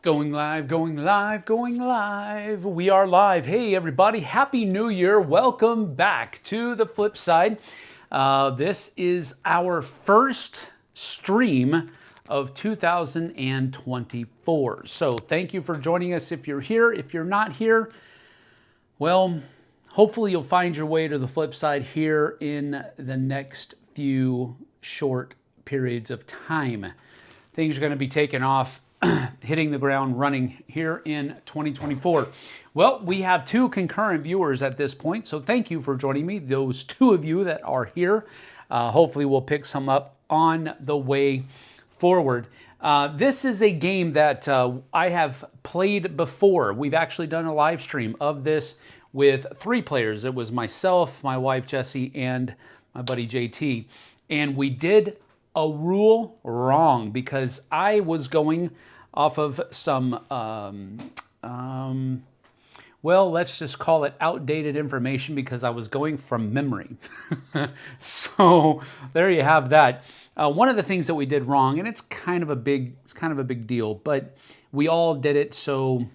Going live, going live, going live. We are live. Hey, everybody. Happy New Year. Welcome back to the Flipside. This is our first stream of 2024. So thank you for joining us if you're here. If you're not here, well, hopefully you'll find your way to the Flipside here in the next few short periods of time. Things are going to be taken off, hitting the ground running here in 2024. Well, we have two concurrent viewers at this point, so thank you for joining me. Those two of you that are here, hopefully we'll pick some up on the way forward. This is a game that I have played before. We've actually done a live stream of this with 3 players. It was myself, my wife Jessie, and my buddy JT. And we did a rule wrong because I was going off of some, well, let's just call it outdated information because I was going from memory. So there you have that. One of the things that we did wrong, and it's kind of a big deal, but we all did it, so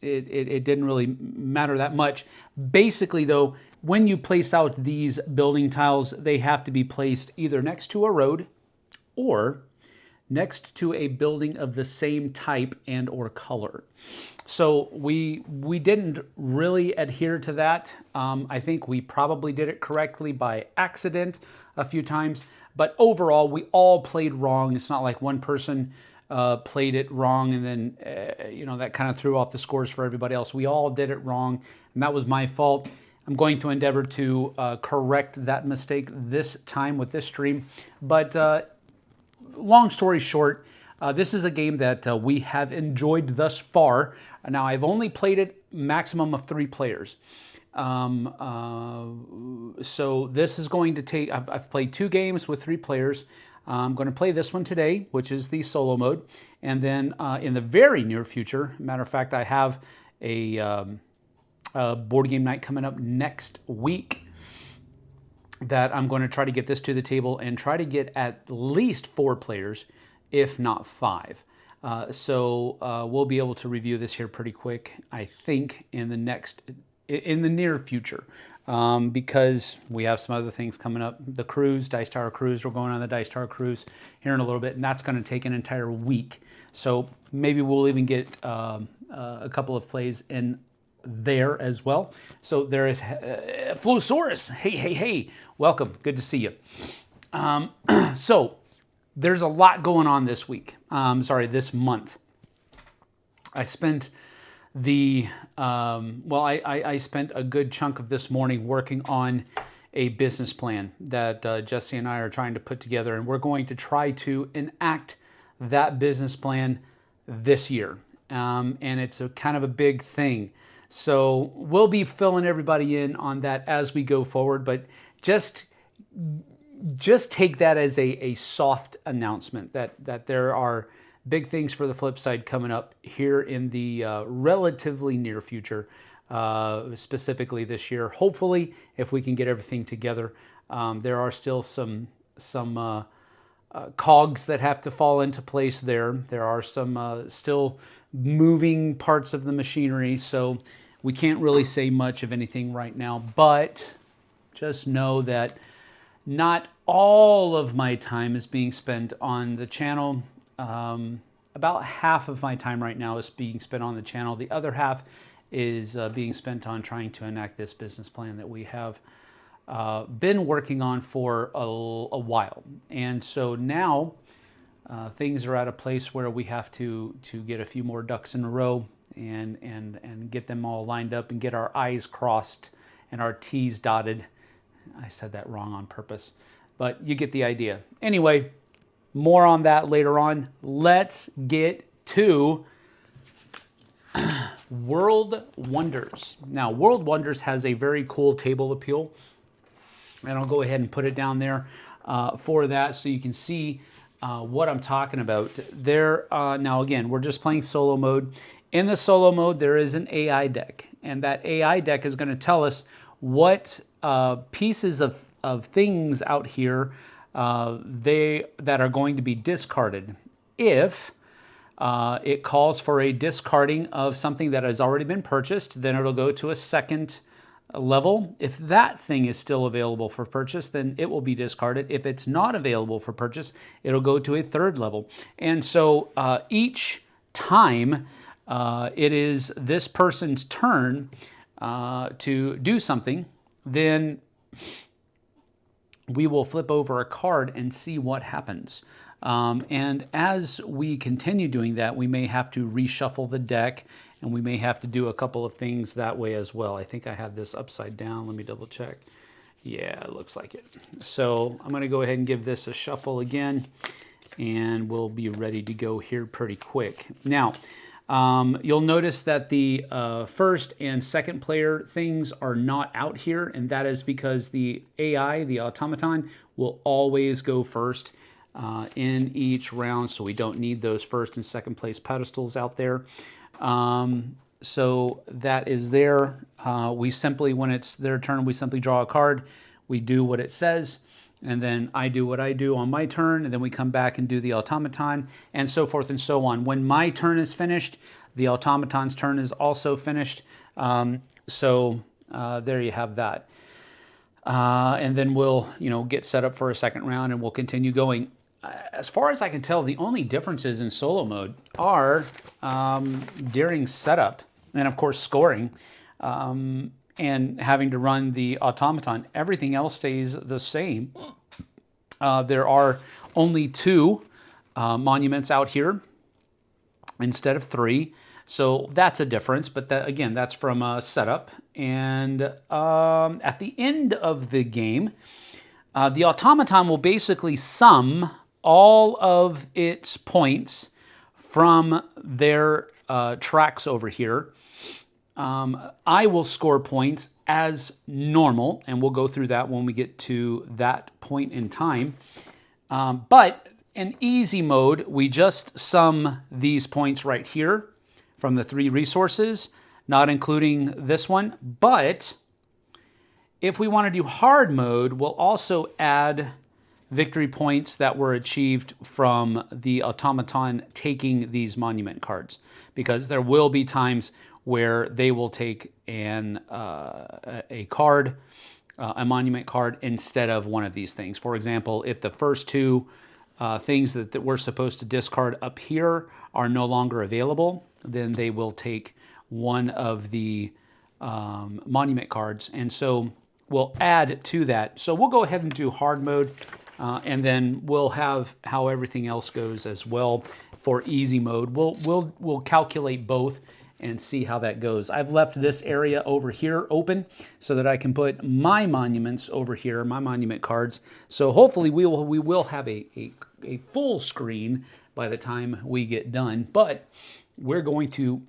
it didn't really matter that much. Basically, though, when you place out these building tiles, they have to be placed either next to a road or next to a building of the same type and or color. So we didn't really adhere to that. I think we probably did it correctly by accident a few times, but overall we all played wrong. It's not like one person played it wrong and then that kind of threw off the scores for everybody else. We all did it wrong, and that was my fault. I'm going to endeavor to correct that mistake this time with this stream, but long story short, this is a game that we have enjoyed thus far. Now, I've only played it maximum of 3 players. So this is going to take, I've played 2 games with 3 players. I'm going to play this one today, which is the solo mode. And then in the very near future, matter of fact, I have a board game night coming up next week that I'm going to try to get this to the table and try to get at least 4 players, if not 5. So we'll be able to review this here pretty quick, I think, in the near future, because we have some other things coming up. The cruise, Dice Tower Cruise, we're going on the Dice Tower Cruise here in a little bit, and that's going to take an entire week. So maybe we'll even get a couple of plays in there as well. So there is Flosaurus. Hey, welcome. Good to see you. So there's a lot going on this week. This month. I spent I spent a good chunk of this morning working on a business plan that Jesse and I are trying to put together, and we're going to try to enact that business plan this year. And it's a kind of a big thing. So we'll be filling everybody in on that as we go forward, but just take that as a soft announcement that there are big things for the Flipside coming up here in the relatively near future, specifically this year. Hopefully, if we can get everything together, there are still some cogs that have to fall into place there. There are some still moving parts of the machinery, so we can't really say much of anything right now, but just know that not all of my time is being spent on the channel. About half of my time right now is being spent on the channel. The other half is being spent on trying to enact this business plan that we have been working on for a while. And so now things are at a place where we have to get a few more ducks in a row and get them all lined up and get our I's crossed and our T's dotted. I said that wrong on purpose, but you get the idea. Anyway, more on that later on. Let's get to World Wonders. Now, World Wonders has a very cool table appeal, and I'll go ahead and put it down there for that so you can see what I'm talking about. There. Now, again, we're just playing solo mode. In the solo mode, there is an AI deck, and that AI deck is going to tell us what pieces of things out here that are going to be discarded if it calls for a discarding of something that has already been purchased. Then it'll go to a second level. If that thing is still available for purchase, then it will be discarded. If it's not available for purchase, it'll go to a third level. And so each time it is this person's turn to do something, then we will flip over a card and see what happens. And as we continue doing that, we may have to reshuffle the deck, and we may have to do a couple of things that way as well. I think I had this upside down. Let me double check. Yeah, it looks like it. So I'm going to go ahead and give this a shuffle again, and we'll be ready to go here pretty quick. Now, you'll notice that the first and second player things are not out here, and that is because the AI, the automaton, will always go first in each round, so we don't need those first and second place pedestals out there. So that is there. We simply, when it's their turn, we simply draw a card, we do what it says, and then I do what I do on my turn, and then we come back and do the automaton, and so forth and so on. When my turn is finished, the automaton's turn is also finished. So there you have that. And then we'll, get set up for a second round, and we'll continue going. As far as I can tell, the only differences in solo mode are during setup and, of course, scoring and having to run the automaton. Everything else stays the same. There are only 2 monuments out here instead of 3. So that's a difference, but that, again, that's from setup. And at the end of the game, the automaton will basically sum all of its points from their tracks over here. I will score points as normal, and we'll go through that when we get to that point in time. But in easy mode, we just sum these points right here from the 3 resources, not including this one. But if we want to do hard mode, we'll also add victory points that were achieved from the automaton taking these monument cards, because there will be times where they will take a card, a monument card, instead of one of these things. For example, if the first 2 things that we're supposed to discard up here are no longer available, then they will take one of the monument cards. And so we'll add to that. So we'll go ahead and do hard mode, and then we'll have how everything else goes as well for easy mode. We'll calculate both and see how that goes. I've left this area over here open so that I can put my monuments over here, my monument cards. So hopefully we will have a full screen by the time we get done, but we're going to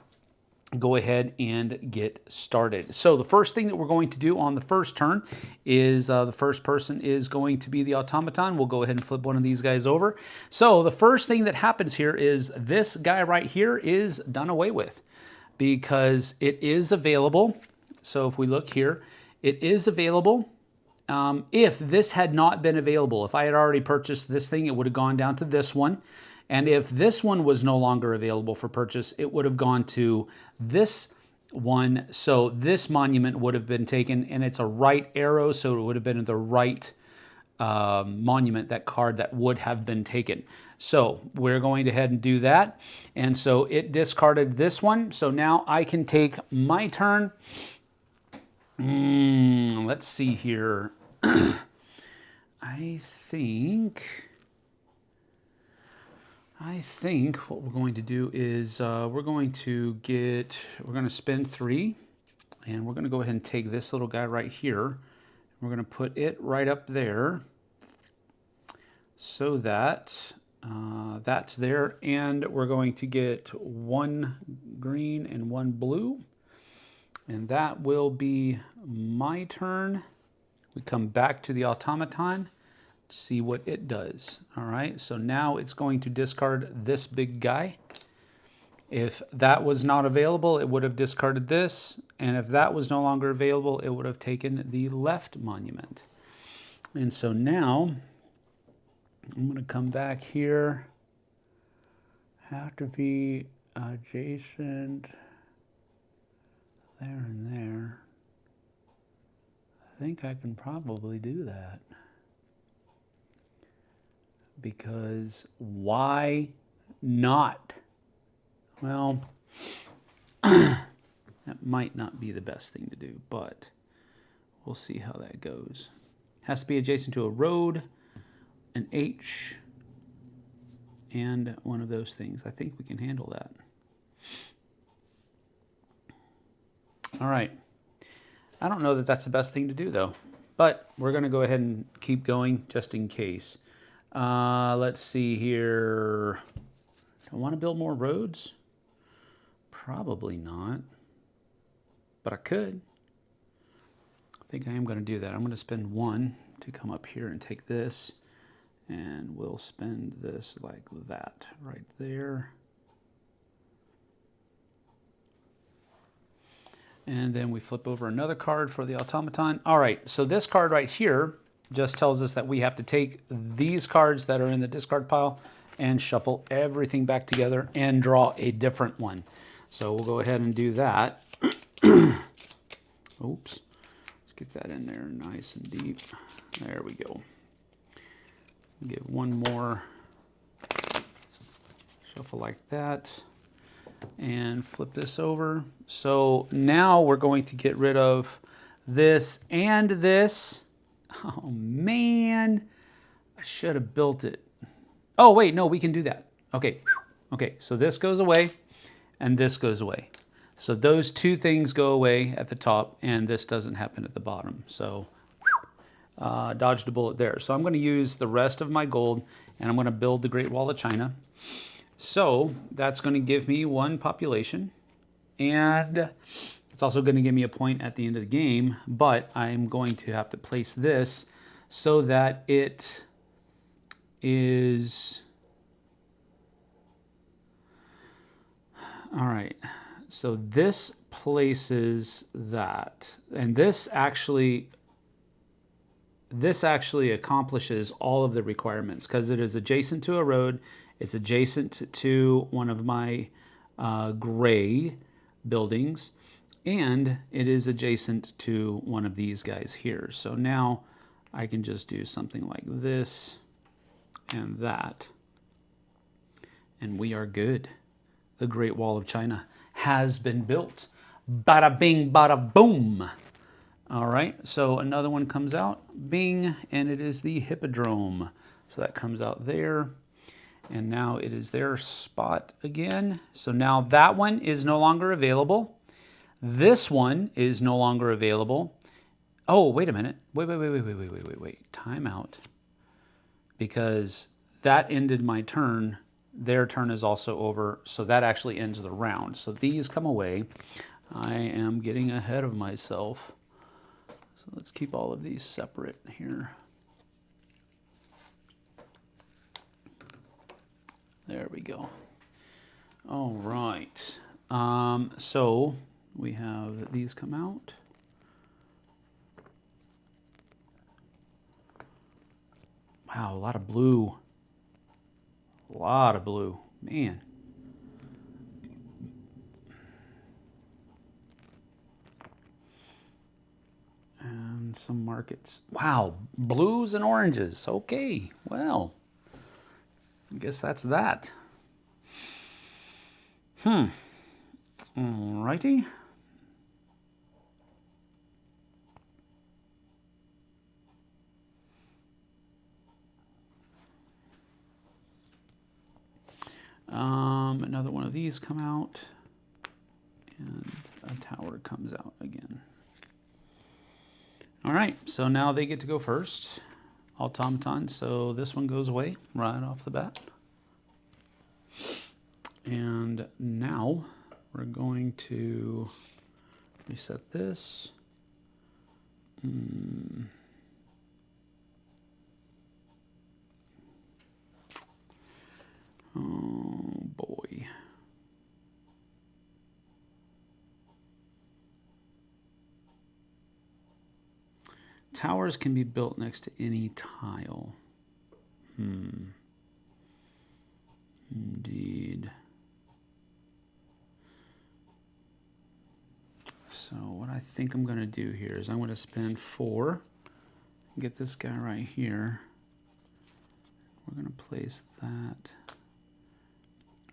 go ahead and get started. So the first thing that we're going to do on the first turn is the first person is going to be the automaton. We'll go ahead and flip one of these guys over. So the first thing that happens here is this guy right here is done away with, because it is available. So if we look here, it is available. If this had not been available, if I had already purchased this thing, it would have gone down to this one. And if this one was no longer available for purchase, it would have gone to this one. So this monument would have been taken, and it's a right arrow, so it would have been the right monument, that card that would have been taken. So we're going to head and do that. And so it discarded this one. So now I can take my turn. Let's see here. I think what we're going to do is we're going to spend 3, and we're going to go ahead and take this little guy right here. We're going to put it right up there so that that's there, and we're going to get 1 green and 1 blue, and that will be my turn. We come back to the automaton, see what it does. All right, so now it's going to discard this big guy. If that was not available, it would have discarded this, and if that was no longer available, it would have taken the left monument. And so now I'm going to come back here, have to be adjacent there and there. I think I can probably do that. Because why not? Well, that might not be the best thing to do, but we'll see how that goes. Has to be adjacent to a road, an H, and one of those things. I think we can handle that. All right. I don't know that that's the best thing to do, though. But we're going to go ahead and keep going just in case. Let's see here. Do I want to build more roads? Probably not. But I could. I think I am going to do that. I'm going to spend 1 to come up here and take this. And we'll spend this like that right there. And then we flip over another card for the automaton. All right, so this card right here just tells us that we have to take these cards that are in the discard pile and shuffle everything back together and draw a different one. So we'll go ahead and do that. Oops. Let's get that in there nice and deep. There we go. Give one more shuffle like that and flip this over. So now we're going to get rid of this and this. Oh man, I should have built it. Oh wait, no, we can do that. Okay, okay, so this goes away and this goes away. So those two things go away at the top and this doesn't happen at the bottom. So dodged a bullet there. So I'm going to use the rest of my gold and I'm going to build the Great Wall of China. So that's going to give me 1 population and it's also going to give me a point at the end of the game, but I'm going to have to place this so that it is... All right, so this places that, and this actually accomplishes all of the requirements because it is adjacent to a road, it's adjacent to one of my gray buildings, and it is adjacent to one of these guys here. So now I can just do something like this and that, and we are good. The Great Wall of China has been built. Bada bing, bada boom. All right, so another one comes out, bing, and it is the Hippodrome. So that comes out there, and now it is their spot again. So now that one is no longer available. This one is no longer available. Oh, wait a minute. Wait. Time out. Because that ended my turn. Their turn is also over, so that actually ends the round. So these come away. I am getting ahead of myself. So let's keep all of these separate here. There we go. All right. So we have these come out. Wow, a lot of blue. A lot of blue, man. And some markets. Wow, blues and oranges. Okay, well, I guess that's that. Alrighty. Another one of these come out, and a tower comes out again. All right, so now they get to go first, automaton. So this one goes away right off the bat. And now we're going to reset this. Oh boy. Towers can be built next to any tile. Indeed. think I'm going to do here is I'm going to spend 4. Get this guy right here. We're going to place that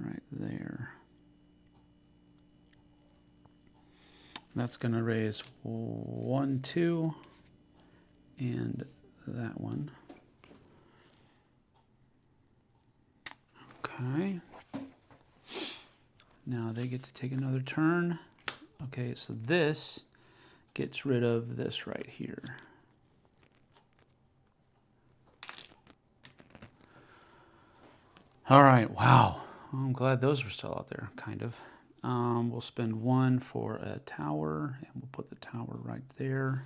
right there. That's going to raise 1, 2, and that one. Okay. Now they get to take another turn. Okay, so this gets rid of this right here. All right, wow. I'm glad those were still out there, kind of. We'll spend 1 for a tower, and we'll put the tower right there.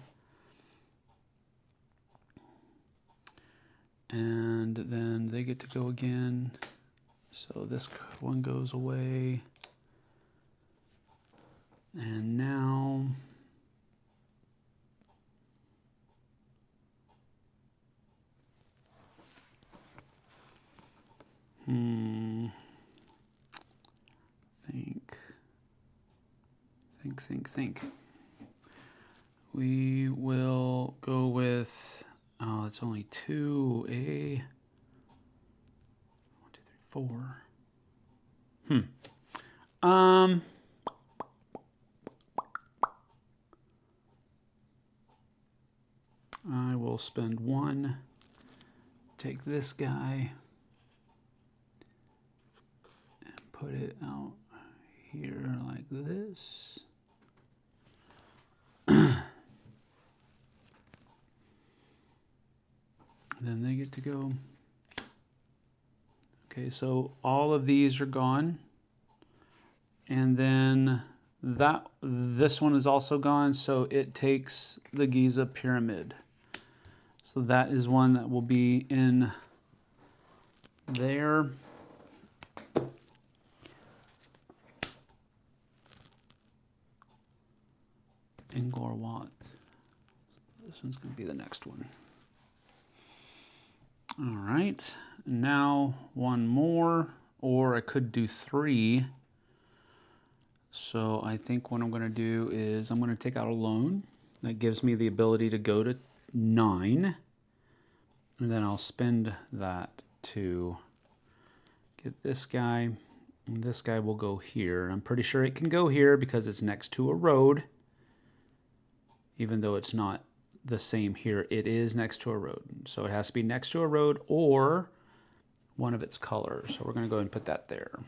And then they get to go again. So this one goes away. And now... Think. We will go with, oh, it's only 2, 1, 2, 3, 4. I will spend 1, take this guy, and put it out here like this. Then they get to go. Okay, so all of these are gone. And then this one is also gone, so it takes the Giza pyramid. So that is one that will be in there. Angkor Wat. This one's going to be the next one. All right, now 1 more, or I could do 3. So I think what I'm going to do is I'm going to take out a loan. That gives me the ability to go to 9. And then I'll spend that to get this guy. And this guy will go here. I'm pretty sure it can go here because it's next to a road. Even though it's not the same here, it is next to a road. So it has to be next to a road or one of its colors. So we're going to go ahead and put that there.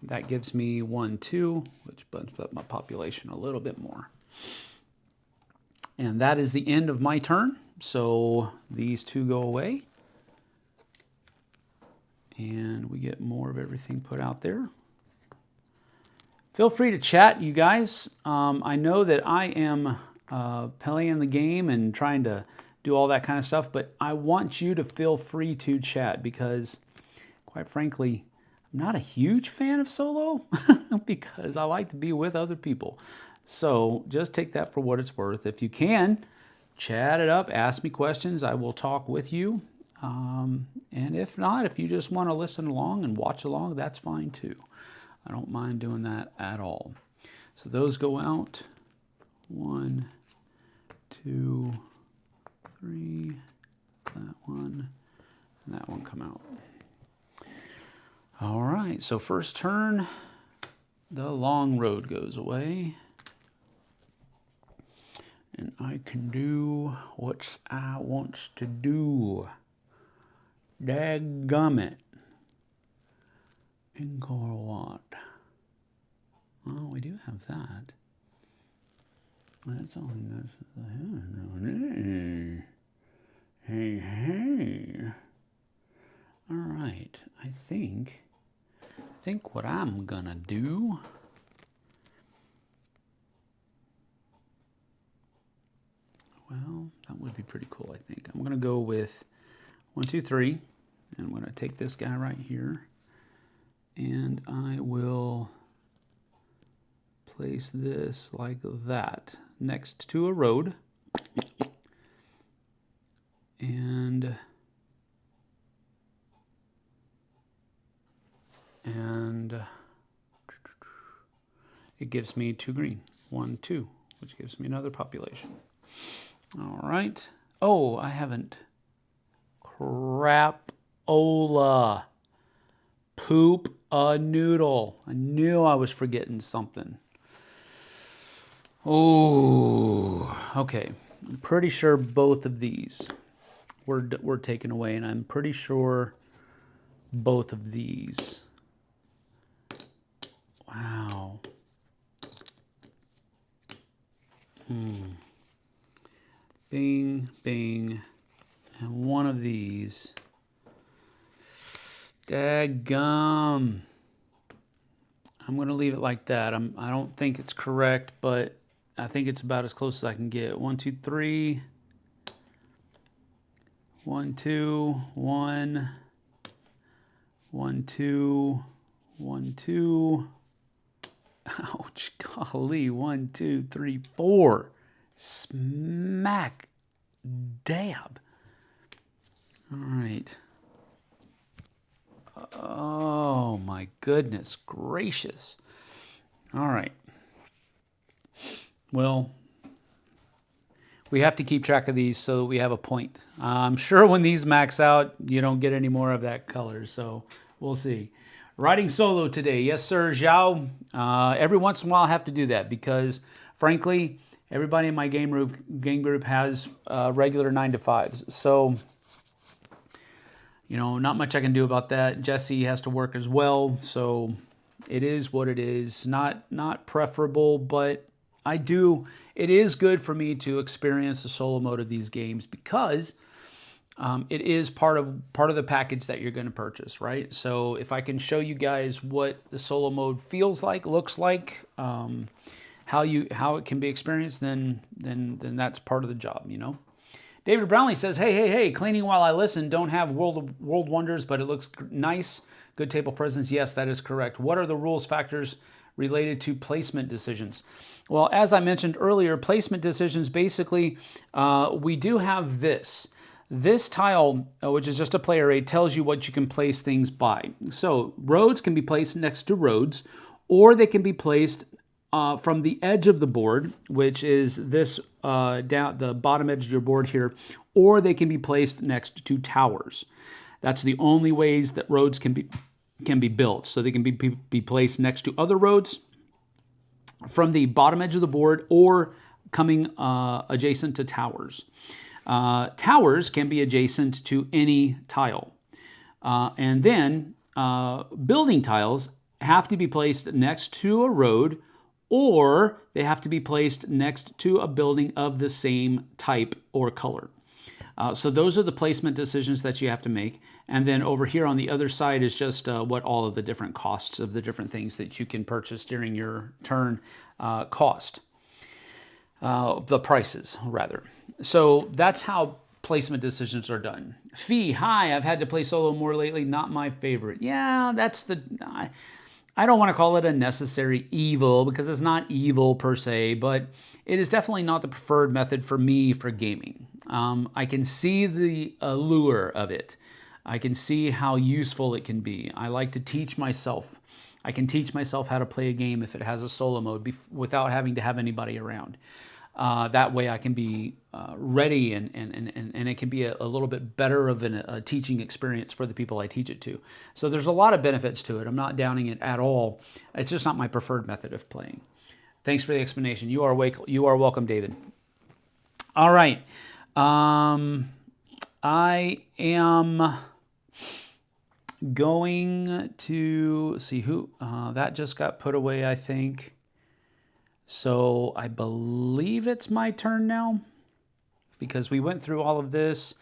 That gives me 1, 2, which bumps up my population a little bit more. And that is the end of my turn. So these 2 go away. And we get more of everything put out there. Feel free to chat, you guys. I know that I am playing the game and trying to do all that kind of stuff, but I want you to feel free to chat because, quite frankly, I'm not a huge fan of solo because I like to be with other people. So just take that for what it's worth. If you can, chat it up, ask me questions. I will talk with you. And if not, if you just want to listen along and watch along, that's fine too. I don't mind doing that at all. So those go out. 1, 2, 3, that one, and that one come out. All right, so first turn, the long road goes away. And I can do what I want to do. Dadgummit. Angkor Wat. Oh, we do have that. That's all he knows. Hey. All right. I think what I'm gonna do. Well, that would be pretty cool. I think I'm gonna go with 1, 2, 3, and I'm gonna take this guy right here, and I will place this like that next to a road, and it gives me 2 green. 1, 2, which gives me another population. All right. Oh, I haven't. Crapola. Poop a noodle. I knew I was forgetting something. Oh, okay. I'm pretty sure both of these were taken away, and I'm pretty sure both of these. Wow. Bing, bing, and one of these. Daggum. I'm going to leave it like that. I don't think it's correct, but I think it's about as close as I can get. 1, 2, 3. 1, 2, 1. 1, 2. 1, 2. Ouch, golly. 1, 2, 3, 4. Smack dab. All right. Oh my goodness gracious. All right. Well, we have to keep track of these so we have a point. I'm sure when these max out, you don't get any more of that color, so we'll see. Riding solo today. Yes, sir, Zhao. Every once in a while I have to do that because, frankly, everybody in my game group has regular 9 to 5s. So, you know, not much I can do about that. Jesse has to work as well, so it is what it is. Not preferable, but it is good for me to experience the solo mode of these games because it is part of the package that you're going to purchase, right? So if I can show you guys what the solo mode feels like, looks like, how it can be experienced, then that's part of the job, you know. David Brownlee says, hey, cleaning while I listen. Don't have world wonders, but it looks nice. Good table presence. Yes, that is correct. What are the rules factors related to placement decisions? Well, as I mentioned earlier, placement decisions, basically, we do have this. This tile, which is just a player aid, tells you what you can place things by. So roads can be placed next to roads, or they can be placed from the edge of the board, which is this down the bottom edge of your board here, or they can be placed next to towers. That's the only ways that roads can be built. So they can be placed next to other roads from the bottom edge of the board or coming adjacent to towers. Towers can be adjacent to any tile. And then building tiles have to be placed next to a road, or they have to be placed next to a building of the same type or color. So those are the placement decisions that you have to make. And then over here on the other side is just what all of the different costs of the different things that you can purchase during your turn cost. The prices, rather. So that's how placement decisions are done. Fee, hi, I've had to play solo more lately. Not my favorite. Yeah, I don't want to call it a necessary evil because it's not evil per se, but it is definitely not the preferred method for me for gaming. I can see the allure of it. I can see how useful it can be. I like to teach myself. I can teach myself how to play a game if it has a solo mode without having to have anybody around. That way I can be ready and it can be a little bit better of a teaching experience for the people I teach it to. So there's a lot of benefits to it. I'm not downing it at all. It's just not my preferred method of playing. Thanks for the explanation. You are welcome, David. All right. I am going to see who that just got put away, I think. So I believe it's my turn now because we went through all of this.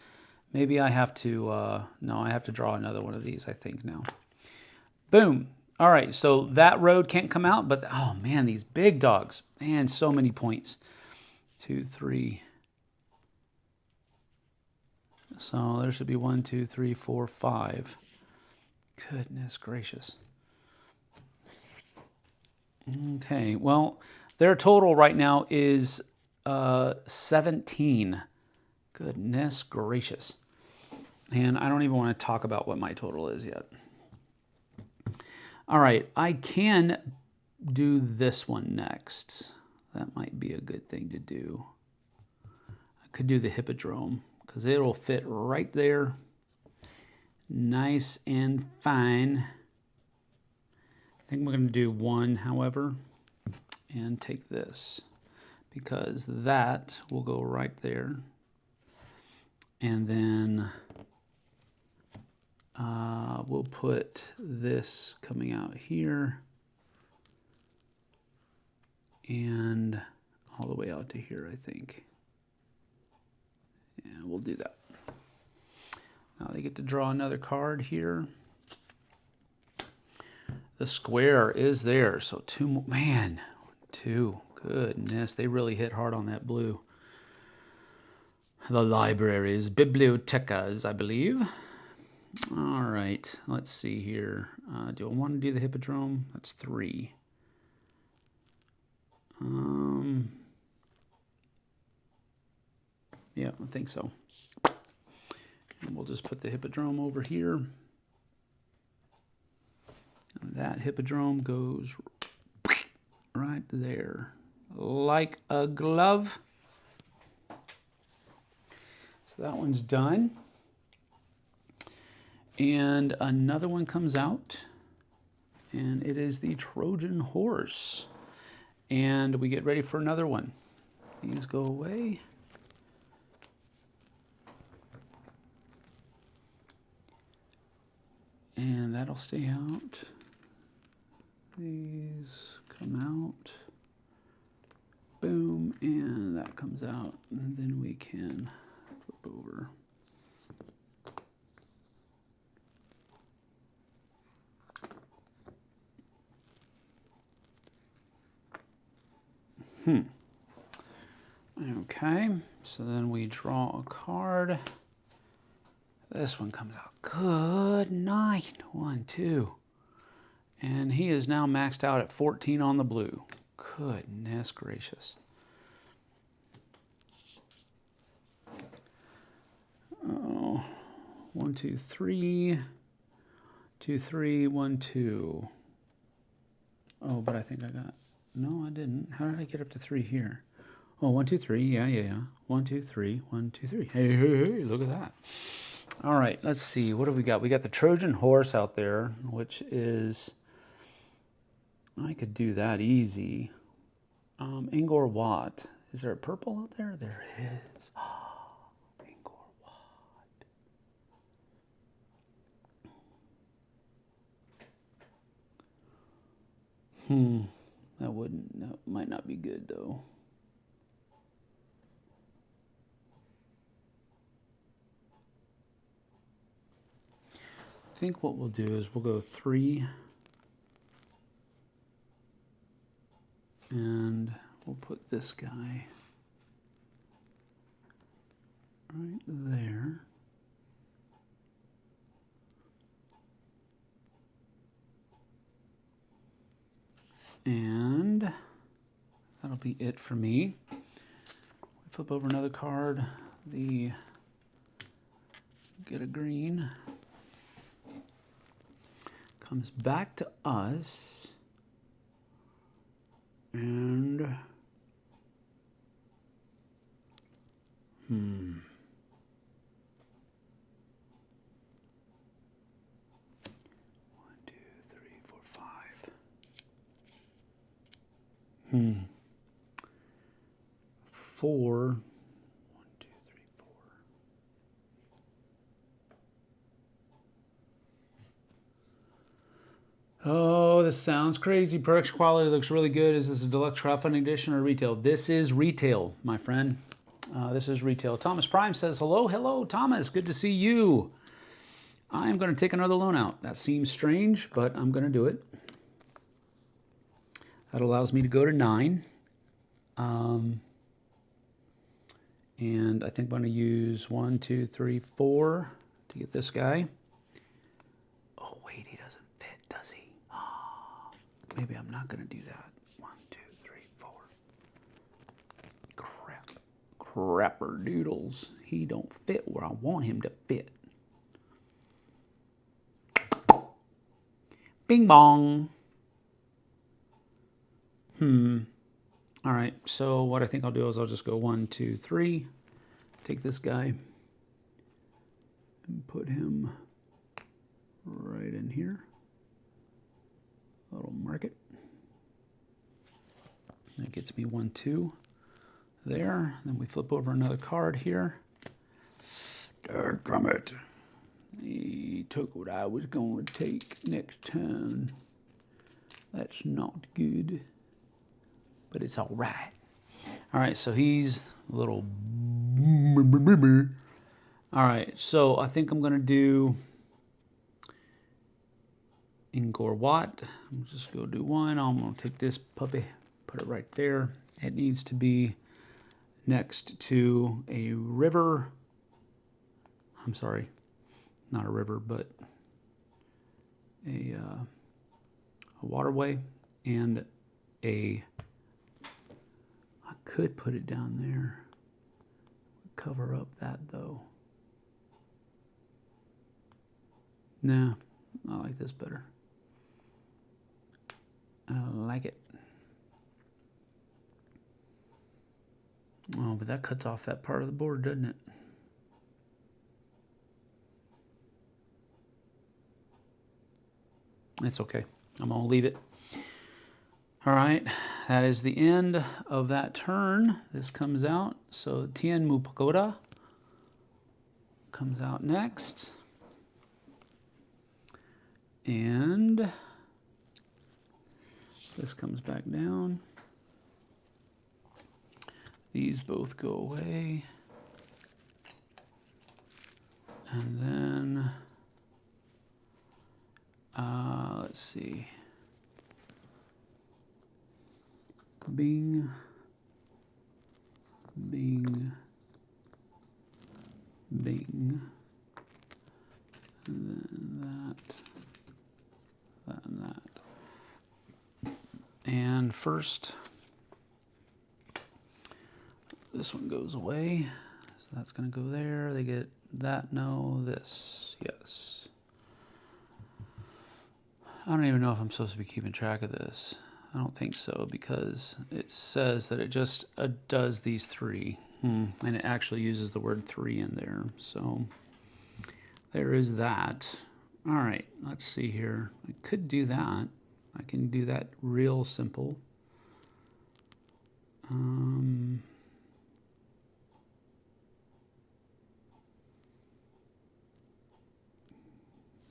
Maybe I have to, no, I have to draw another one of these, I think now. Boom. All right, so that road can't come out, but oh man, these big dogs. Man, so many points. 2, 3. So there should be 1, 2, 3, 4, 5. Goodness gracious. Okay, well, their total right now is 17. Goodness gracious. And I don't even want to talk about what my total is yet. All right, I can do this one next. that might be a good thing to do. I could do the hippodrome because it'll fit right there. Nice and fine. I think we're going to do one, however, and take this because that will go right there. And then we'll put this coming out here and all the way out to here, I think. Yeah, we'll do that. Now they get to draw another card here. The square is there, so two more. Man, two. Goodness, they really hit hard on that blue. The libraries, bibliotecas, I believe. All right, let's see here. Do I want to do the hippodrome? That's 3. Yeah, I think so. And we'll just put the hippodrome over here. And that hippodrome goes right there, like a glove. So that one's done. And another one comes out, and it is the Trojan horse. And we get ready for another one. These go away. And that'll stay out. These come out. Boom, and that comes out. And then we can flip over. Okay, so then we draw a card. This one comes out. Good night. 1, 2. And he is now maxed out at 14 on the blue. Goodness gracious. Oh, 1, 2, 3. 2, 3, 1, 2. Oh, but I think I got. No, I didn't. How did I get up to 3 here? Oh, 1, 2, 3. Yeah. 1, 2, 3. 1, 2, 3. Hey, look at that. All right, let's see. What have we got? We got the Trojan horse out there, which is, I could do that easy. Angkor Wat. Is there a purple out there? There is. Oh, Angkor Wat. That might not be good though. I think what we'll do is we'll go 3 and we'll put this guy right there. And that'll be it for me. Flip over another card. Get a green. Comes back to us. And 1, 2, 3, 4, 5. 4. 1, 2, 3, 4. Oh, this sounds crazy. Production quality looks really good. Is this a deluxe crowdfunding edition or retail? This is retail, my friend. This is retail. Thomas Prime says, hello, Thomas. Good to see you. I'm going to take another loan out. That seems strange, but I'm going to do it. That allows me to go to 9. And I think I'm going to use 1, 2, 3, 4 to get this guy. Oh, wait, he doesn't fit, does he? Oh, maybe I'm not going to do that. 1, 2, 3, 4. Crapper doodles. He don't fit where I want him to fit. Bing bong. All right, so what I think I'll do is I'll just go 1, 2, 3. Take this guy and put him right in here. A little mark it. That gets me 1, 2 there. Then we flip over another card here. Dadgummit. He took what I was going to take next turn. That's not good, but it's all right. All right, so he's a little... All right, so I think I'm going to do Ingor Watt. I'm just going to do one. I'm going to take this puppy, put it right there. It needs to be next to a river. I'm sorry, not a river, but a waterway and I could put it down there. Cover up that though. Nah, I like this better. I like it. Oh, but that cuts off that part of the board, doesn't it? It's okay. I'm going to leave it. All right. That is the end of that turn. This comes out. So Tien Mu Pagoda comes out next. And this comes back down. These both go away. And then, let's see. Bing, bing, bing. And then that, and that. And first, this one goes away. So that's going to go there. They get that, no, this, yes. I don't even know if I'm supposed to be keeping track of this. I don't think so, because it says that it just does these 3. And it actually uses the word 3 in there. So there is that. All right, let's see here. I could do that. I can do that real simple.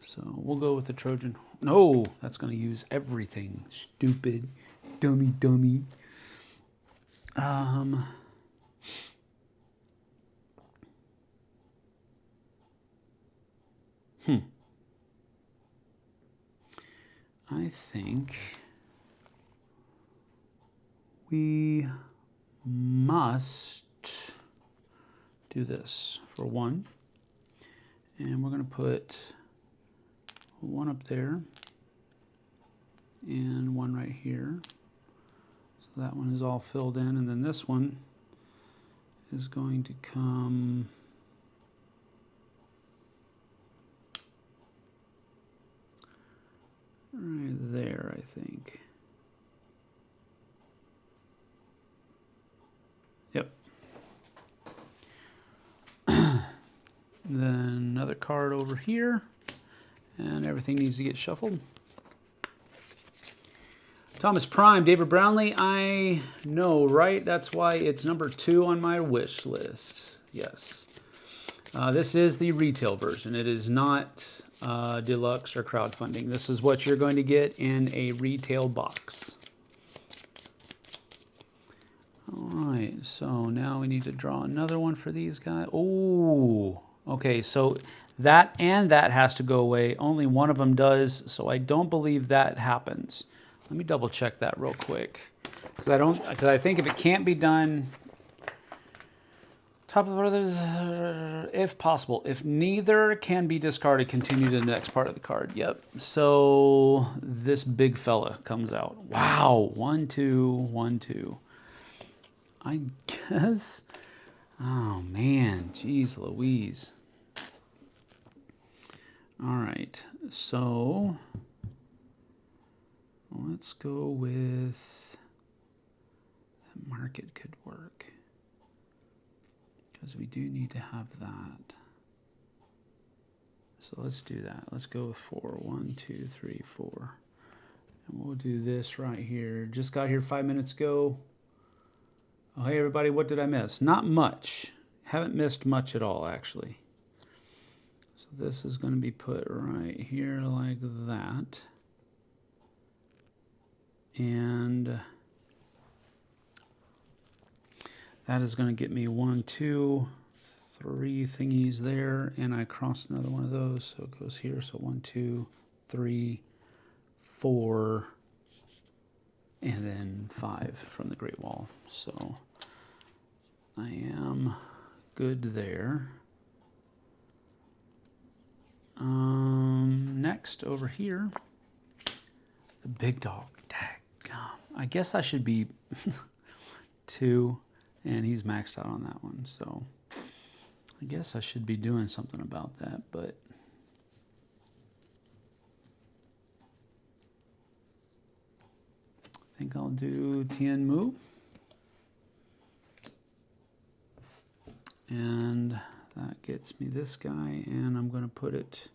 So we'll go with the Trojan. No, that's going to use everything. Stupid, dummy. I think we must do this for 1. And we're going to put 1 up there and 1 right here. So that one is all filled in, and then this one is going to come right there, I think. Yep. Then another card over here, and everything needs to get shuffled. Thomas Prime, David Brownlee, I know, right? That's why it's number 2 on my wish list. Yes. This is the retail version. It is not deluxe or crowdfunding. This is what you're going to get in a retail box. All right, so now we need to draw another one for these guys. Oh, okay, so that and that has to go away. Only one of them does, so I don't believe that happens. Let me double check that real quick, because I think if it can't be done, top of others, if possible. If neither can be discarded, continue to the next part of the card. Yep. So this big fella comes out. Wow. 1, 2, 1, 2. I guess. Oh man, jeez Louise. All right. So let's go with that market could work. Because we do need to have that. So let's do that. Let's go with 4. 1, 2, 3, 4. And we'll do this right here. Just got here 5 minutes ago. Oh, hey everybody, what did I miss? Not much. Haven't missed much at all, actually. So this is going to be put right here like that. And that is going to get me 1, 2, 3 thingies there. And I crossed another one of those. So it goes here. So 1, 2, 3, 4, and then 5 from the Great Wall. So I am good there. Next over here, the big dog. I guess I should be 2, and he's maxed out on that one. So I guess I should be doing something about that, but I think I'll do Tien Mu. And that gets me this guy, and I'm going to put it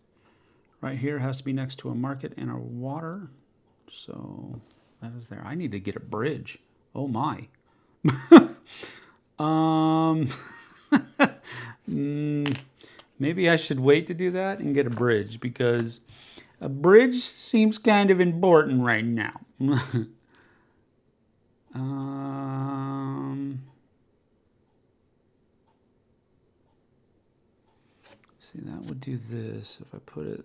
right here. It has to be next to a market and a water. So that is there. I need to get a bridge. Oh my. Maybe I should wait to do that and get a bridge, because a bridge seems kind of important right now. See, that would do this. If I put it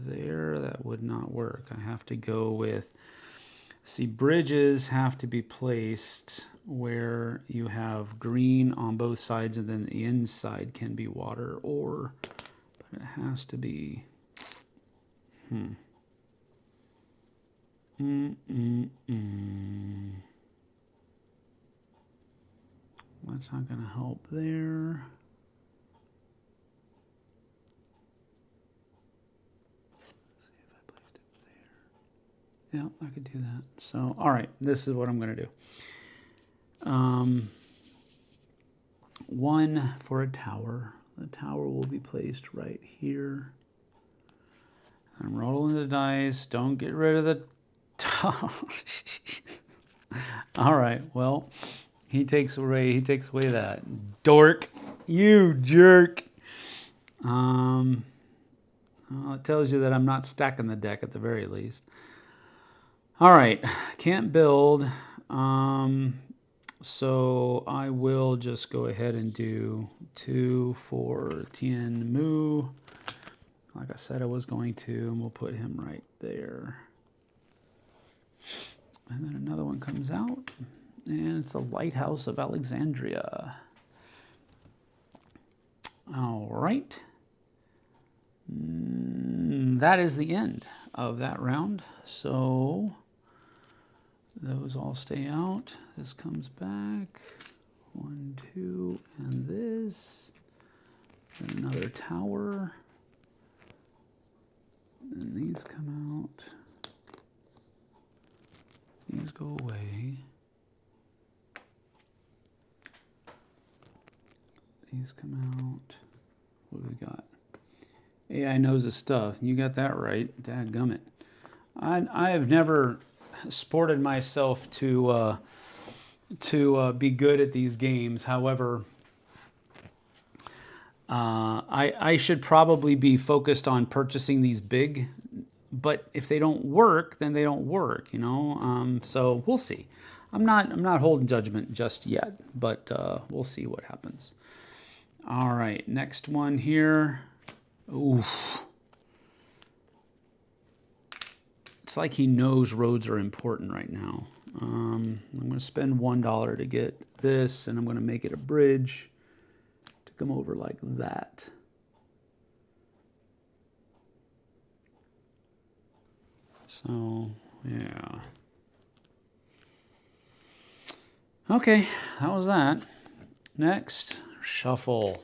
there, that would not work. I have to go with, see, bridges have to be placed where you have green on both sides, and then the inside can be water, or, but it has to be, That's not going to help there. Yeah, I could do that. So, all right, this is what I'm going to do. 1 for a tower. The tower will be placed right here. I'm rolling the dice. Don't get rid of the tower. All right, well, he takes away that. Dork, you jerk. Well, it tells you that I'm not stacking the deck at the very least. All right, can't build, so I will just go ahead and do 2 for Tien Mu. Like I said I was going to, and we'll put him right there. And then another one comes out, and it's the Lighthouse of Alexandria. All right. That is the end of that round. So those all stay out. This comes back. 1, 2, and this. And another tower. And these come out. These go away. These come out. What do we got? AI knows his stuff. You got that right. Dadgummit. I have never sported myself to be good at these games. However, I should probably be focused on purchasing these big. But if they don't work, then they don't work, you know. So we'll see. I'm not holding judgment just yet, but we'll see what happens. All right, next one here. Oof. It's like he knows roads are important right now. I'm going to spend $1 to get this, and I'm going to make it a bridge to come over like that. So, yeah. Okay, that was that. Next, shuffle.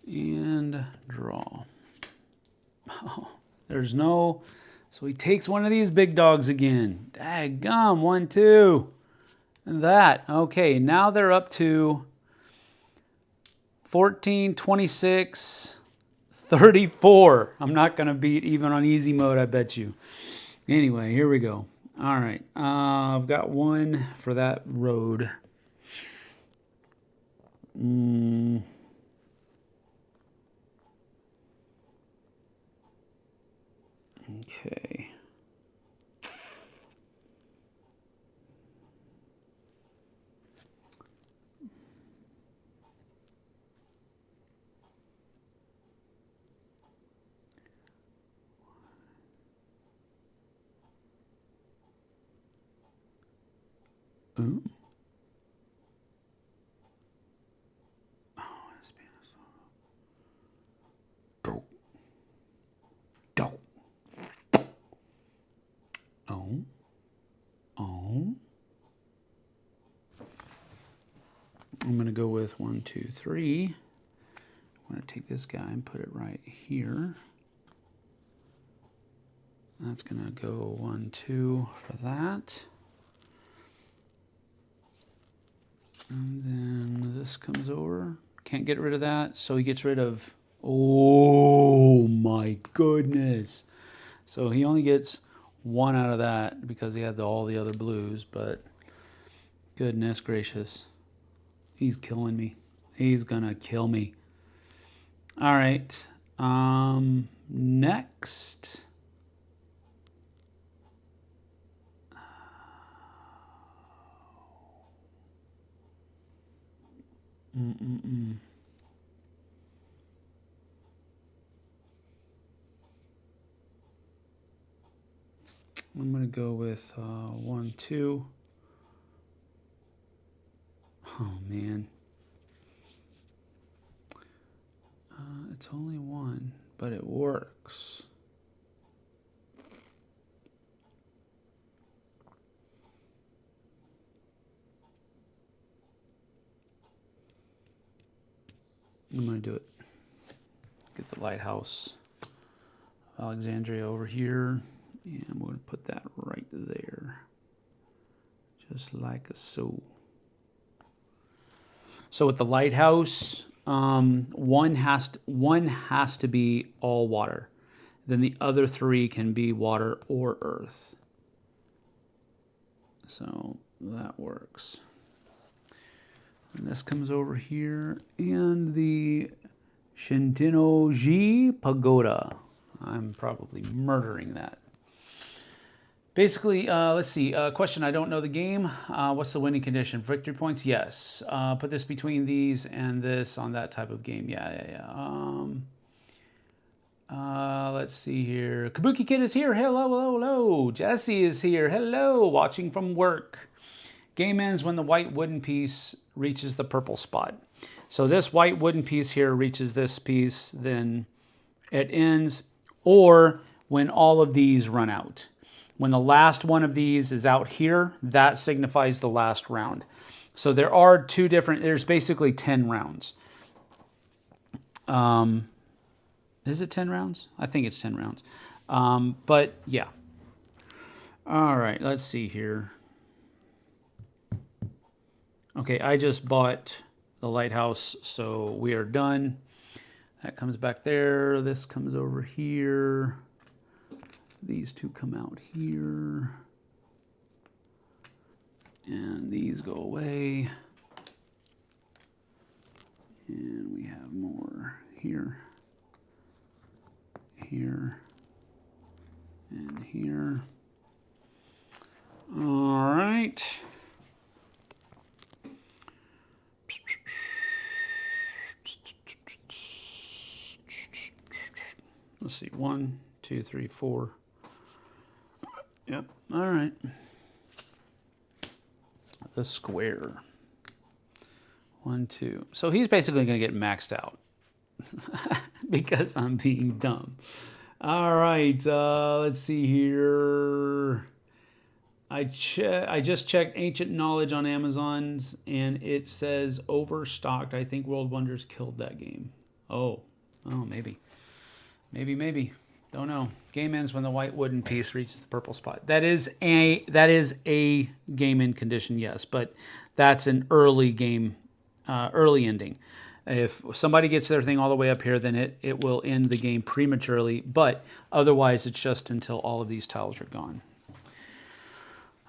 And draw. Oh, there's no... So he takes one of these big dogs again. Daggum, 1, 2. And that. Okay, now they're up to 14, 26, 34. I'm not going to beat even on easy mode, I bet you. Anyway, here we go. All right. I've got one for that road. Okay. Ooh. Go. Go. Oh. Oh. I'm going to go with 1, 2, 3. I'm going to take this guy and put it right here. That's going to go 1, 2 for that. And then this comes over. Can't get rid of that, so he gets rid of... Oh my goodness. So he only gets 1 out of that because he had all the other blues, but goodness gracious. He's killing me. He's gonna kill me. All right. Next. I'm going to go with 1, 2. Oh, man. It's only 1, but it works. I'm going to do it. Get the lighthouse Alexandria over here. And we're going to put that right there. Just like so. So with the lighthouse, one has to be all water. Then the other 3 can be water or earth. So that works. And this comes over here. And the Shintinoji Pagoda. I'm probably murdering that. Basically, let's see. Question, I don't know the game. What's the winning condition? Victory points? Yes. Put this between these and this on that type of game. Yeah. Let's see here. Kabuki Kid is here. Hello. Jesse is here. Hello. Watching from work. Game ends when the white wooden piece reaches the purple spot. So this white wooden piece here reaches this piece, then it ends, or when all of these run out. When the last one of these is out here, that signifies the last round. So there are 2 different, there's basically 10 rounds. Is it 10 rounds? I think it's 10 rounds. But yeah. All right, let's see here. Okay, I just bought the lighthouse, so we are done. That comes back there. This comes over here. These 2 come out here. And these go away. And we have more here. Here. And here. All right. Let's see. 1, 2, 3, 4. Yep. All right. The square. 1, 2. So he's basically going to get maxed out because I'm being dumb. All right. Let's see here. I just checked Ancient Knowledge on Amazon's, and it says overstocked. I think World Wonders killed that game. Oh, maybe. Maybe. Don't know. Game ends when the white wooden piece reaches the purple spot. That is a game end condition, yes, but that's an early game, early ending. If somebody gets their thing all the way up here, then it will end the game prematurely, but otherwise it's just until all of these tiles are gone.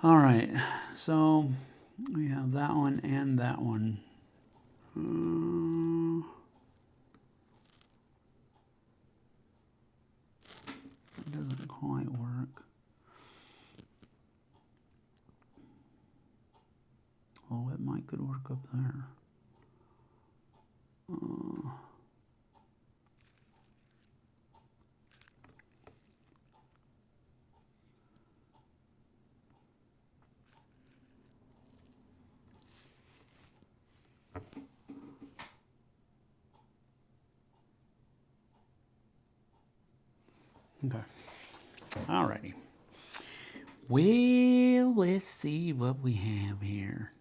All right, so we have that one and that one. It doesn't quite work. Oh, it might could work up there. Okay. Alrighty. Well, let's see what we have here.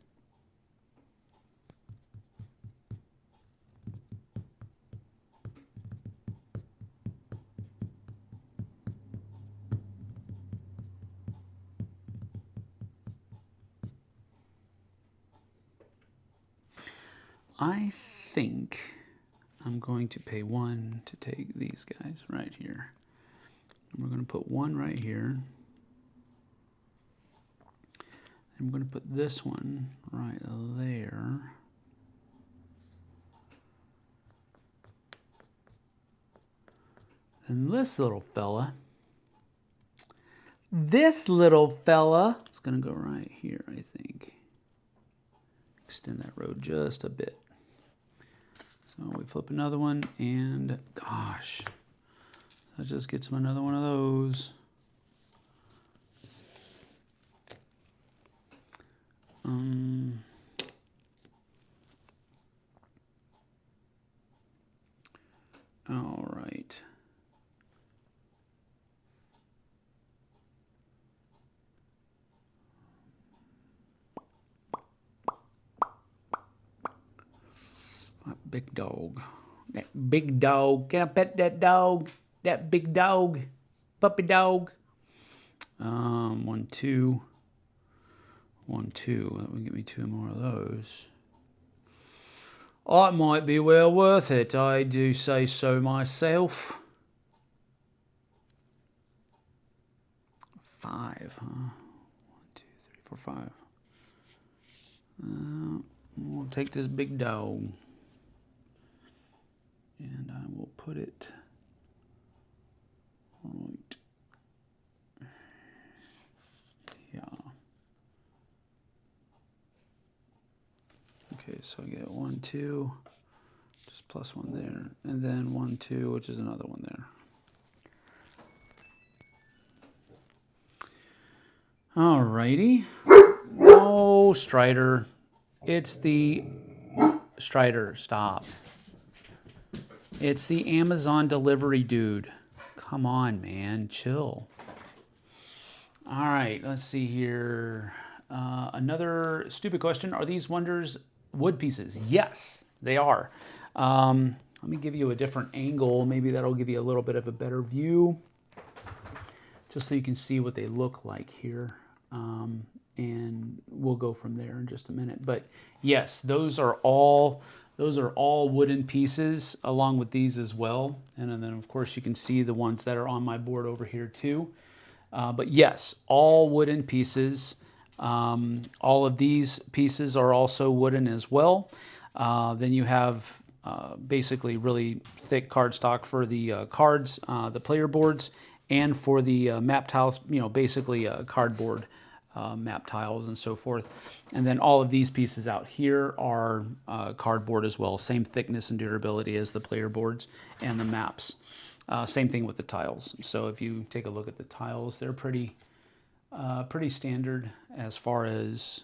I think I'm going to pay 1 to take these guys right here. And we're going to put 1 right here. And we're going to put this one right there. And this little fella is going to go right here, I think. Extend that road just a bit. So we flip another one, and gosh, that just gets him another one of those. All right. Big dog. That big dog. Can I pet that dog? That big dog. Puppy dog. 1, 2. 1, 2. That would give me 2 more of those. That might be well worth it. I do say so myself. 5, huh? 1, 2, 3, 4, 5. We'll take this big dog. And I will put it right here. Okay, so I get 1, 2, just plus 1 there, and then 1, 2, which is another one there. Alrighty. No, Strider. It's the Strider. Stop. It's the Amazon delivery dude. Come on, man. Chill. All right, let's see here. Another stupid question. Are these Wonders wood pieces? Yes, they are. Let me give you a different angle. Maybe that'll give you a little bit of a better view, just so you can see what they look like here. And we'll go from there in just a minute. But yes, those are all wooden pieces, along with these as well. And then, of course, you can see the ones that are on my board over here too. But yes, all wooden pieces. All of these pieces are also wooden as well. Then you have basically really thick cardstock for the cards, the player boards, and for the map tiles, basically cardboard map tiles and so forth. And then all of these pieces out here are cardboard as well. Same thickness and durability as the player boards and the maps. Same thing with the tiles. So if you take a look at the tiles, they're pretty standard as far as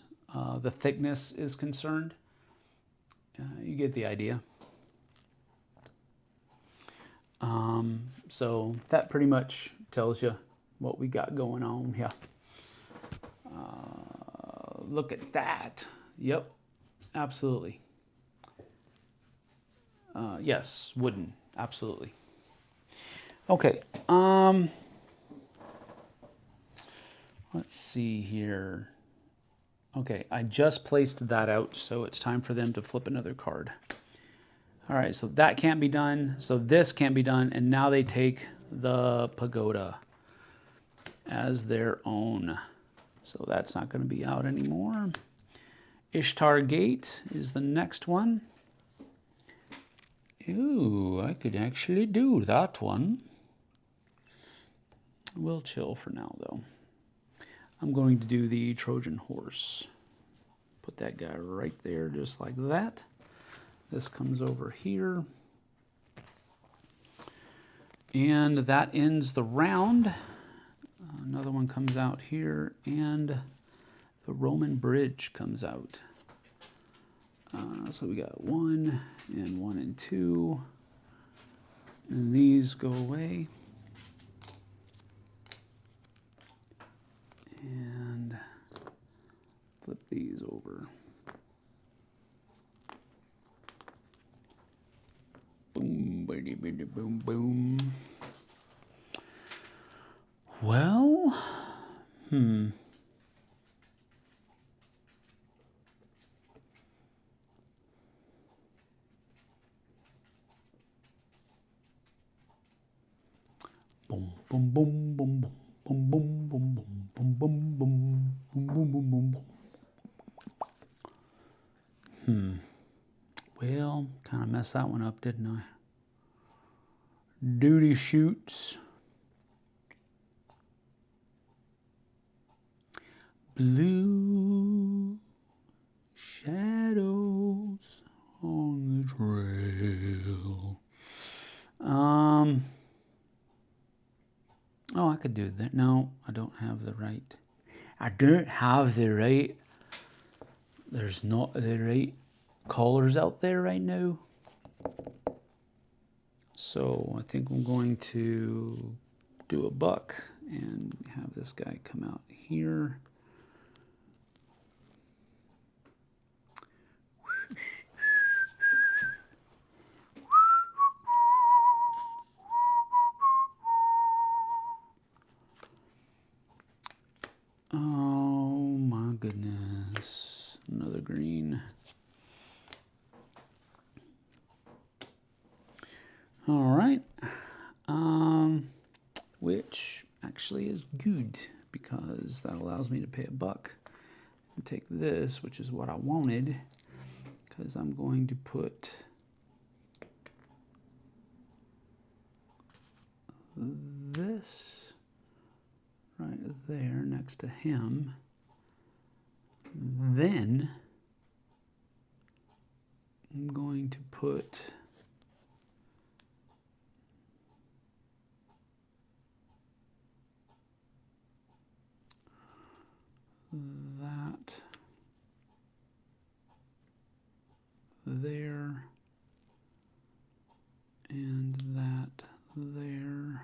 the thickness is concerned. You get the idea. So that pretty much tells you what we got going on here. Look at that. Yep, absolutely. Yes, wooden, absolutely. Okay, let's see here. Okay, I just placed that out, so it's time for them to flip another card. All right, so that can't be done, so this can't be done, and now they take the pagoda as their own. So that's not going to be out anymore. Ishtar Gate is the next one. Ooh, I could actually do that one. We'll chill for now, though. I'm going to do the Trojan Horse. Put that guy right there, just like that. This comes over here. And that ends the round. Another one comes out here, and the Roman bridge comes out. So we got 1 and 1 and 2. And these go away. And flip these over. Boom, bitty, bitty, boom, boom. Well, Boom, boom, boom, boom, boom, boom, boom, boom, boom, boom, boom, boom, boom, boom, boom, boom. Well, kind of messed that one up, didn't I? Duty shoots. Blue shadows on the trail. Oh, I could do that. No, I don't have the right. I don't have the right. There's not the right colors out there right now. So I think I'm going to do a buck and have this guy come out here. Oh my goodness, another green. All right, which actually is good because that allows me to pay a buck and take this, which is what I wanted, because I'm going to put this right there next to him. Then I'm going to put that there and that there.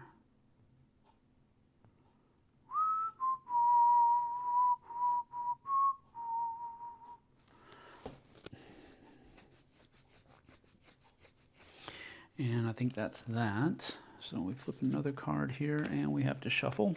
And I think that's that. So we flip another card here and we have to shuffle.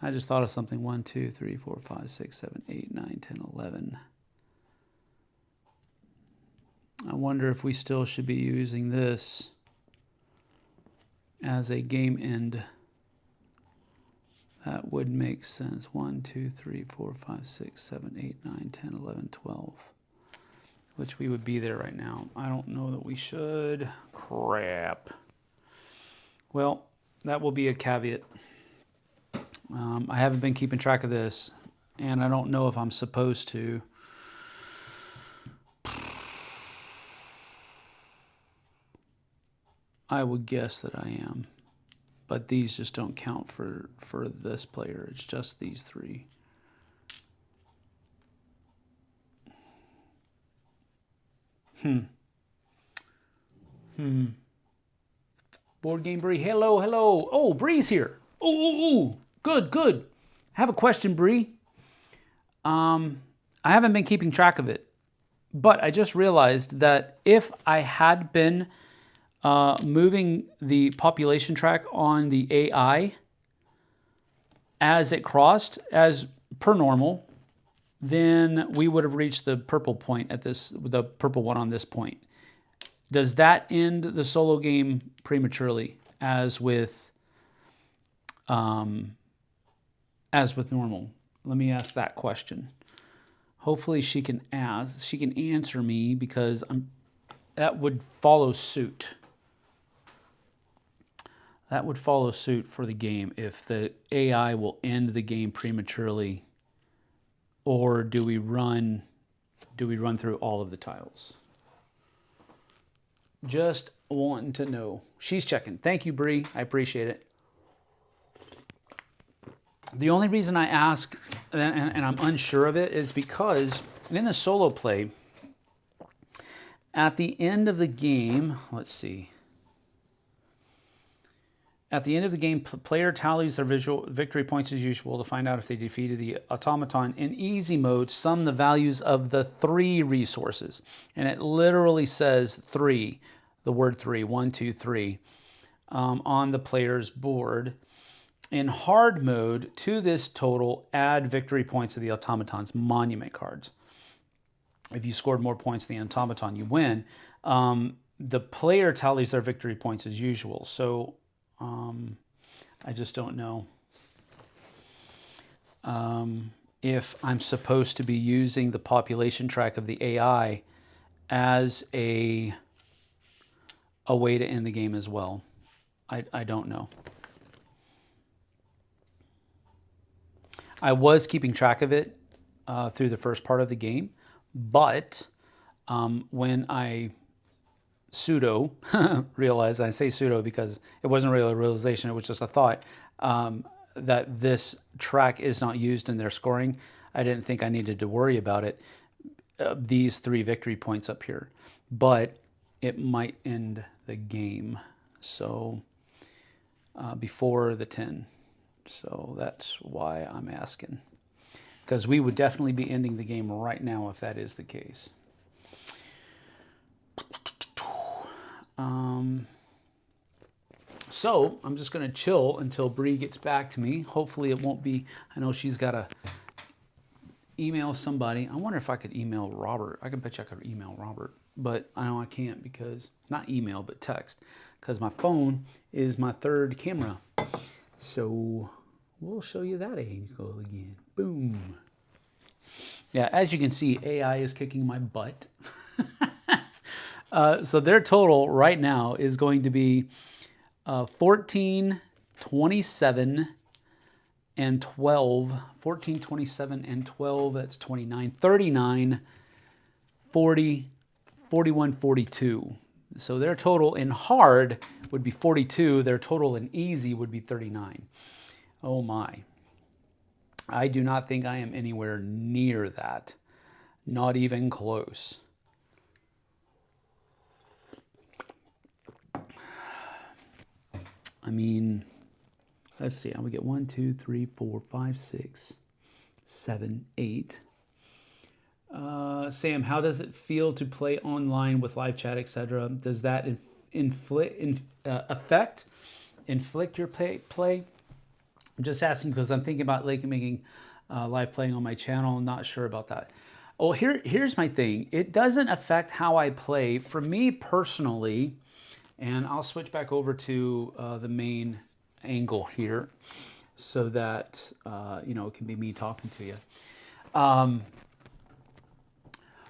I just thought of something. 1, 2, 3, 4, 5, 6, 7, 8, 9, 10, 11. I wonder if we still should be using this as a game end. That would make sense. 1, 2, 3, 4, 5, 6, 7, 8, 9, 10, 11, 12. Which we would be there right now. I don't know that we should. Crap. Well, that will be a caveat. I haven't been keeping track of this, and I don't know if I'm supposed to. I would guess that I am. But these just don't count for this player. It's just these three. Board Game Bree, hello, hello. Oh, Bree's here. Oh, good, good. I have a question, Bree. I haven't been keeping track of it, but I just realized that if I had been moving the population track on the AI as it crossed, as per normal, then we would have reached the purple point at this, the purple one on this point. Does that end the solo game prematurely, as with normal? Let me ask that question. Hopefully she can answer me, because that would follow suit. That would follow suit for the game if the AI will end the game prematurely, or do we run through all of the tiles? Just wanting to know. She's checking. Thank you, Bree. I appreciate it. The only reason I ask, and I'm unsure of it, is because in the solo play, at the end of the game, let's see. At the end of the game, player tallies their victory points as usual to find out if they defeated the automaton. In easy mode, sum the values of the 3 resources. And it literally says 3, the word 3, 1, 2, 3, on the player's board. In hard mode, to this total, add victory points of the automaton's monument cards. If you scored more points than the automaton, you win. The player tallies their victory points as usual. So I just don't know if I'm supposed to be using the population track of the AI as a way to end the game as well. I don't know. I was keeping track of it through the first part of the game, but when I pseudo realized, I say pseudo because it wasn't really a realization, it was just a thought, that this track is not used in their scoring. I didn't think I needed to worry about it, these 3 victory points up here, but it might end the game, so before the 10. So that's why I'm asking, because we would definitely be ending the game right now if that is the case. So I'm just going to chill until Bree gets back to me. Hopefully it won't be, I know she's got to email somebody. I wonder if I could email Robert. I can bet you I could email Robert, but I know I can't, because, not email, but text, because my phone is my 3rd camera. So we'll show you that angle again. Boom. Yeah, as you can see, AI is kicking my butt. So their total right now is going to be 14, 27, and 12. 14, 27, and 12, that's 29, 39, 40, 41, 42. So their total in hard would be 42. Their total in easy would be 39. Oh my. I do not think I am anywhere near that. Not even close. I mean, let's see. I would get 1, 2, 3, 4, 5, 6, 7, 8. Sam, how does it feel to play online with live chat, etc.? Does that inflict your play? I'm just asking because I'm thinking about making live playing on my channel. I'm not sure about that. Oh, here's my thing. It doesn't affect how I play. For me personally, and I'll switch back over to the main angle here so that it can be me talking to you.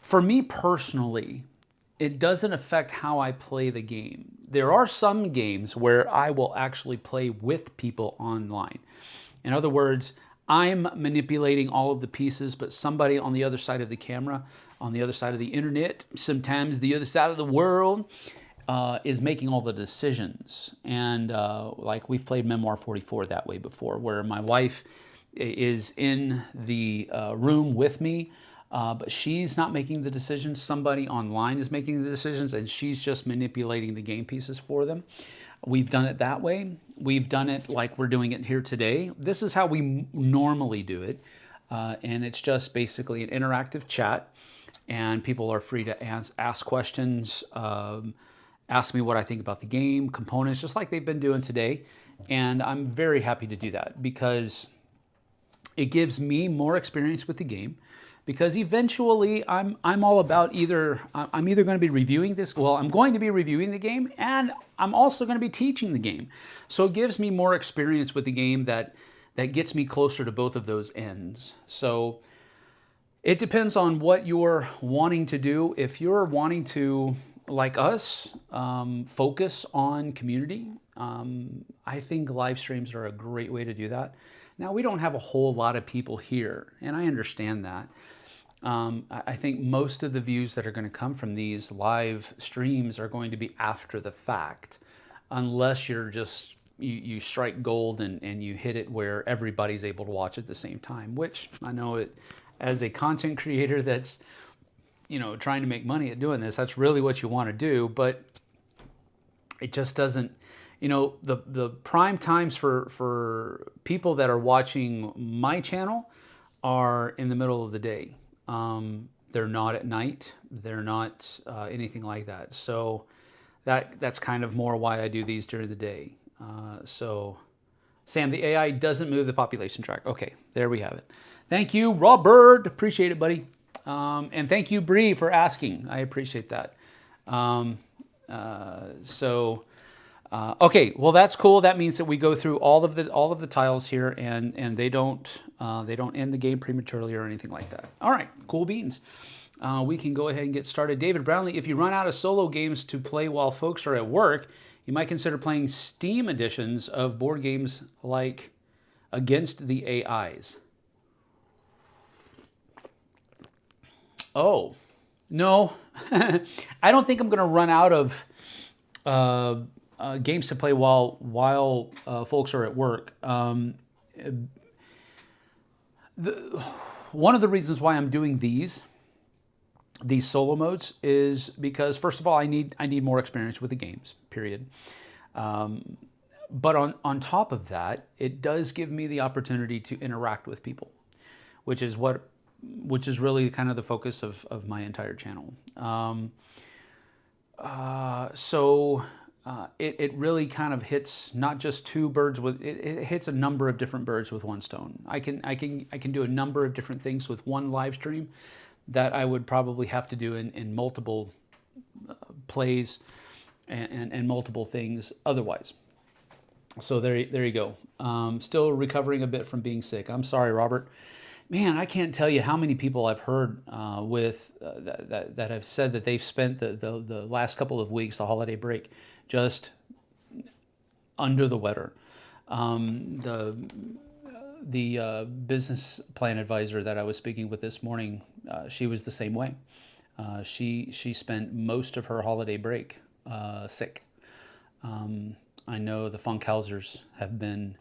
For me personally, it doesn't affect how I play the game. There are some games where I will actually play with people online. In other words, I'm manipulating all of the pieces, but somebody on the other side of the camera, on the other side of the internet, sometimes the other side of the world, is making all the decisions. And like we've played Memoir 44 that way before, where my wife is in the room with me, but she's not making the decisions. Somebody online is making the decisions, and she's just manipulating the game pieces for them. We've done it that way. We've done it like we're doing it here today. This is how we normally do it. And it's just basically an interactive chat, and people are free to ask questions, ask me what I think about the game, components, just like they've been doing today. And I'm very happy to do that because it gives me more experience with the game. Because eventually I'm all about I'm either going to be reviewing this, well, I'm going to be reviewing the game, and I'm also going to be teaching the game. So it gives me more experience with the game that gets me closer to both of those ends. So it depends on what you're wanting to do. If you're wanting to, like us, focus on community, I think live streams are a great way to do that. Now, we don't have a whole lot of people here, and I understand that. I think most of the views that are going to come from these live streams are going to be after the fact, unless you're just, you strike gold and you hit it where everybody's able to watch at the same time, which I know it, as a content creator that's, trying to make money at doing this, that's really what you want to do, but it just doesn't, the prime times for people that are watching my channel are in the middle of the day. They're not at night. They're not anything like that. So that's kind of more why I do these during the day. So Sam, the AI doesn't move the population track. Okay, there we have it. Thank you, Robert. Appreciate it, buddy. And thank you, Bree, for asking. I appreciate that. Okay, well that's cool. That means that we go through all of the tiles here, and they don't end the game prematurely or anything like that. All right, cool beans. We can go ahead and get started. David Brownlee, if you run out of solo games to play while folks are at work, you might consider playing Steam editions of board games like Against the AIs. Oh, no, I don't think I'm going to run out of games to play while folks are at work. One of the reasons why I'm doing these solo modes is because, first of all, I need more experience with the games, period. But on top of that, it does give me the opportunity to interact with people, which is really kind of the focus of my entire channel. It really kind of hits not just two birds with it hits a number of different birds with one stone. I can do a number of different things with one live stream that I would probably have to do in multiple plays and multiple things otherwise. So there you go. Still recovering a bit from being sick. I'm sorry, Robert. Man, I can't tell you how many people I've heard that have said that they've spent the last couple of weeks, the holiday break, just under the weather. The business plan advisor that I was speaking with this morning, she was the same way. She spent most of her holiday break sick. I know the Funkhausers have been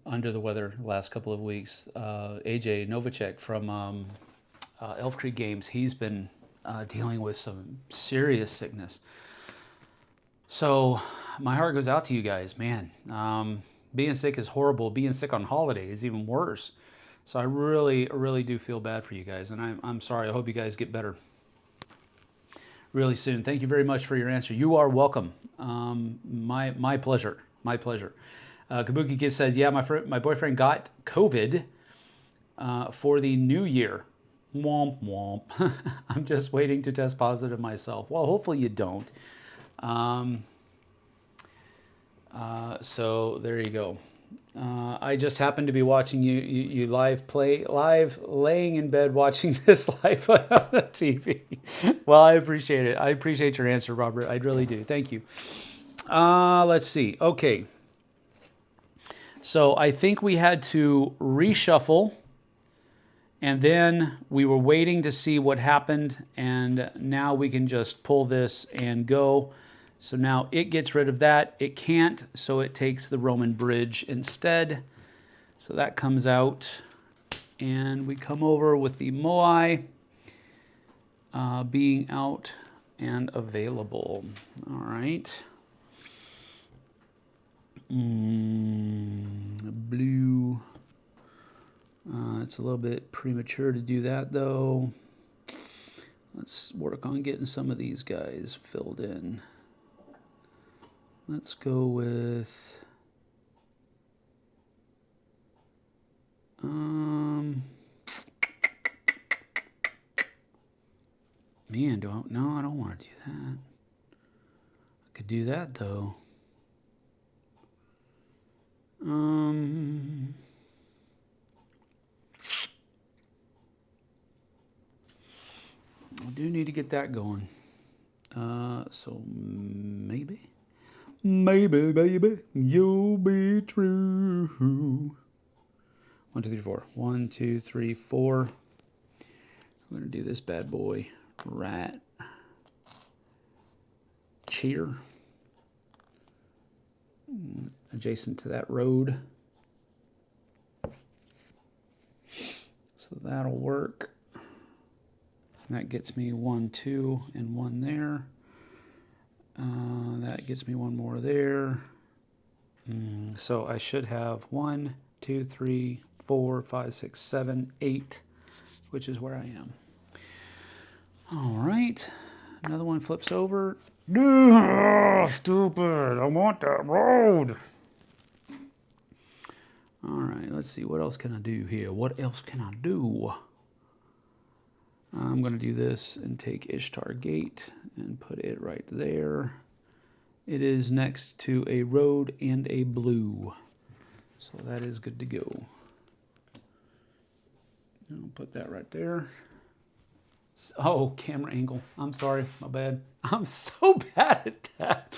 under the weather the last couple of weeks. AJ Novacek from Elf Creek Games, he's been dealing with some serious sickness. So my heart goes out to you guys, man. Being sick is horrible. Being sick on holiday is even worse. So I really do feel bad for you guys, and I'm sorry. I hope you guys get better really soon. Thank you very much for your answer. You are welcome. My pleasure. My pleasure. Kabuki Kid says, yeah, my boyfriend got COVID for the new year. Womp womp. I'm just waiting to test positive myself. Well, hopefully you don't. So there you go. I just happened to be watching you live laying in bed watching this live on the TV. Well, I appreciate it. I appreciate your answer, Robert. I really do. Thank you. Let's see. Okay. So I think we had to reshuffle And then we were waiting to see what happened, and now we can just pull this and go. So now it gets rid of that. It can't, so it takes the Roman bridge instead. So that comes out, and we come over with the Moai being out and available. All right. Blue. It's a little bit premature to do that, though. Let's work on getting some of these guys filled in. Let's go with... Man, no, I don't want to do that. I could do that, though. I do need to get that going. So maybe, baby, you'll be true. 1, 2, 3, 4. 1, 2, 3, 4. I'm gonna do this bad boy right here, adjacent to that road. So that'll work. That gets me 1, 2, and 1 there. That gets me 1 more there. So I should have 1, 2, 3, 4, 5, 6, 7, 8, which is where I am. All right, another one flips over. Stupid, I want that road. All right, let's see, what else can I do here? What else can I do? I'm going to do this and take Ishtar Gate and put it right there. It is next to a road and a blue, so that is good to go. I'll put that right there. Oh, camera angle. I'm sorry, my bad. I'm so bad at that.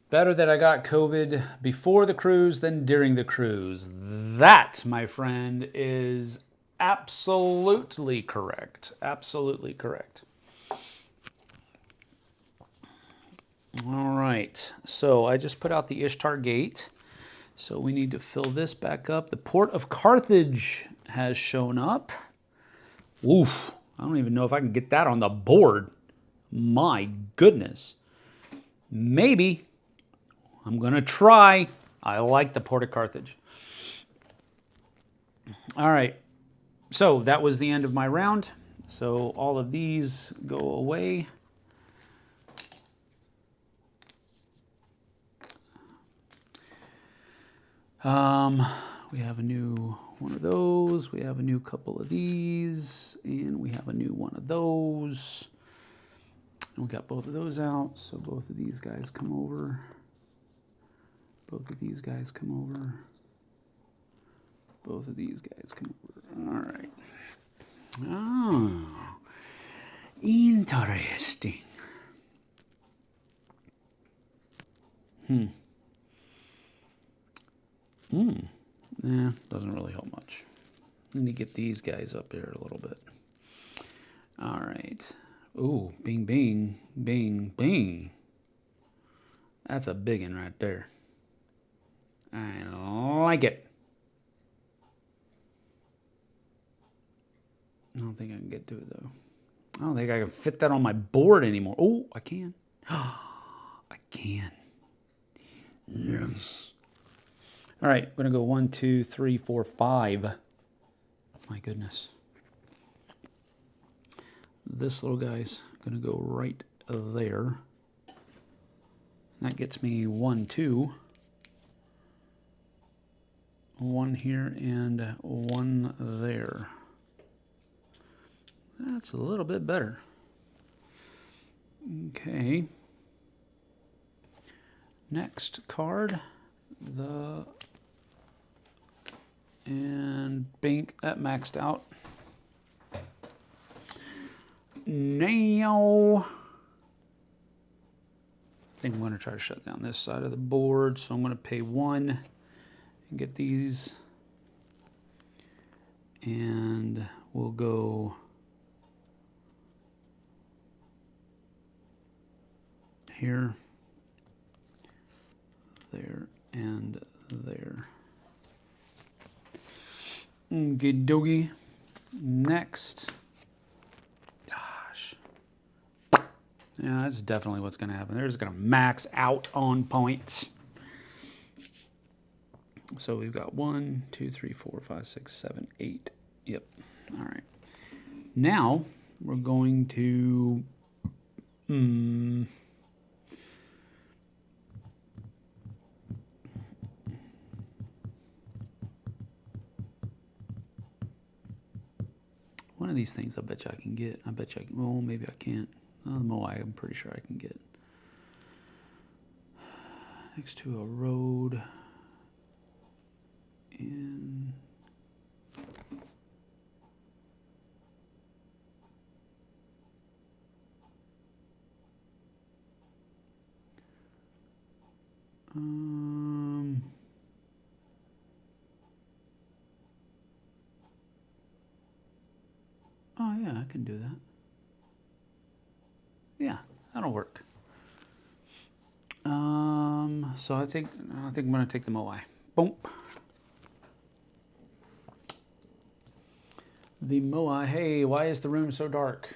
Better that I got COVID before the cruise than during the cruise. That, my friend, is absolutely correct. Absolutely correct. All right, so I just put out the Ishtar Gate. So we need to fill this back up. The port of Carthage has shown up. Oof, I don't even know if I can get that on the board. My goodness. Maybe. I'm going to try. I like the port of Carthage. All right, so that was the end of my round. So all of these go away. We have a new one of those, we have a new couple of these, and we have a new one of those. And we got both of those out, so both of these guys come over. Both of these guys come over. Both of these guys come over. All right. Oh, interesting. Nah, doesn't really help much. Let me get these guys up here a little bit. All right. Ooh, bing, bing, bing, bing. That's a big one right there. I like it. I don't think I can get to it, though. I don't think I can fit that on my board anymore. Oh, I can. I can. Yes. All right, I'm going to go 1, 2, 3, 4, 5. My goodness. This little guy's going to go right there. That gets me 1, 2. 1 here and 1 there. That's a little bit better. Okay. Next card. And bink, that maxed out. Now, think I'm going to try to shut down this side of the board. So I'm going to pay 1 and get these. And we'll go here, there, and there. Good doggy. Next. Gosh. Yeah, that's definitely what's going to happen. They're just going to max out on points. So we've got 1, 2, 3, 4, 5, 6, 7, 8. Yep. All right. Now we're going to one of these things I bet you I can get. I bet you I can. Well, maybe I can't. The Moai, I'm pretty sure I can get. Next to a road. And oh yeah, I can do that. Yeah, that'll work. So I think I'm gonna take the Moai. Boom. The Moai. Hey, why is the room so dark?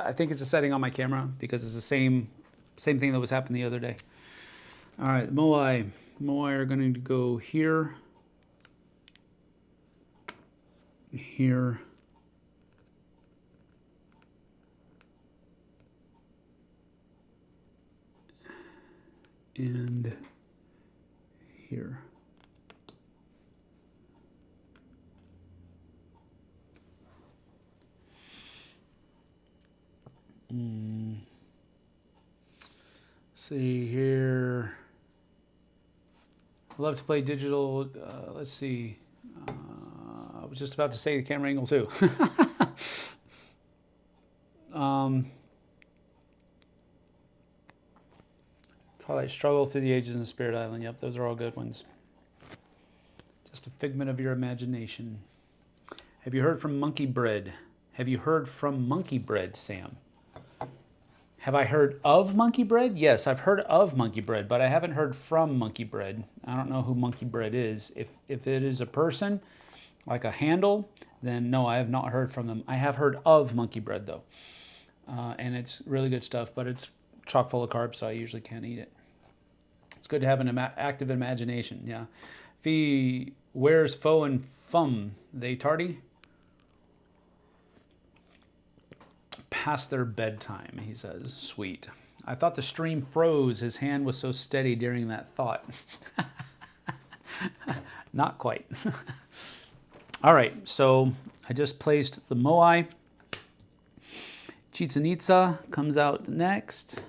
I think it's a setting on my camera because it's the same thing that was happening the other day. All right, the Moai are going to go here, here, and here. See here. I love to play digital. Let's see. I was just about to say the camera angle too. Twilight Struggle, Through the Ages, and Spirit Island. Yep, those are all good ones. Just a figment of your imagination. Have you heard from Monkey Bread? Have you heard from Monkey Bread, Sam? Have I heard of Monkey Bread? Yes, I've heard of Monkey Bread, but I haven't heard from Monkey Bread. I don't know who Monkey Bread is. If it is a person, like a handle, then no, I have not heard from them. I have heard of Monkey Bread, though. And it's really good stuff, but it's chock full of carbs, so I usually can't eat it. It's good to have an active imagination, yeah. Fee, where's Fo and Fum? They tardy? Past their bedtime, he says. Sweet. I thought the stream froze. His hand was so steady during that thought. Not quite. All right, so I just placed the Moai. Chichen Itza comes out next.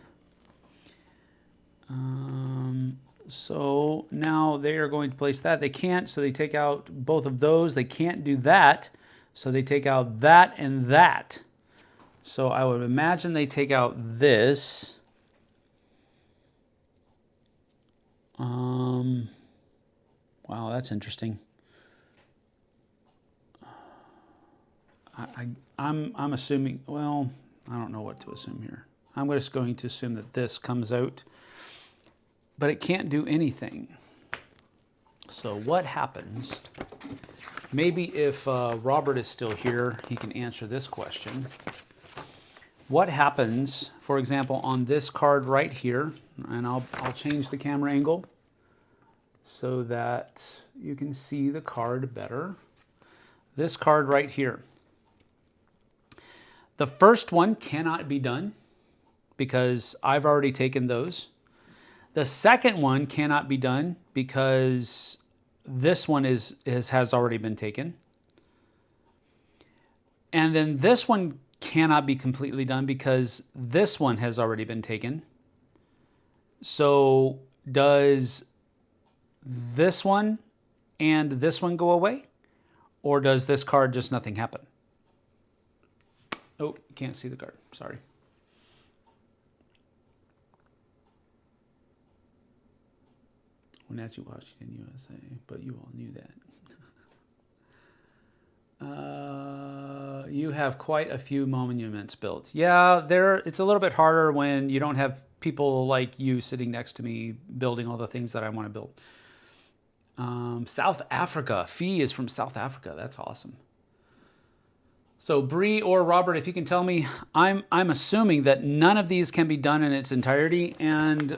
So now they are going to place that. They can't, so they take out both of those. They can't do that, so they take out that and that. So I would imagine they take out this. Wow, that's interesting. I'm assuming, well, I don't know what to assume here. I'm just going to assume that this comes out, but it can't do anything. So what happens? Maybe if Robert is still here, he can answer this question. What happens, for example, on this card right here, and I'll change the camera angle so that you can see the card better. This card right here. The first one cannot be done because I've already taken those. The second one cannot be done because this one has already been taken. And then this one cannot be completely done because this one has already been taken. So does this one and this one go away? Or does this card just nothing happen? Oh, can't see the card. Sorry. When that's you Washington, USA, but you all knew that. You have quite a few monuments built. Yeah, it's a little bit harder when you don't have people like you sitting next to me building all the things that I want to build. South Africa. Fee is from South Africa. That's awesome. So Bree or Robert, if you can tell me, I'm assuming that none of these can be done in its entirety, and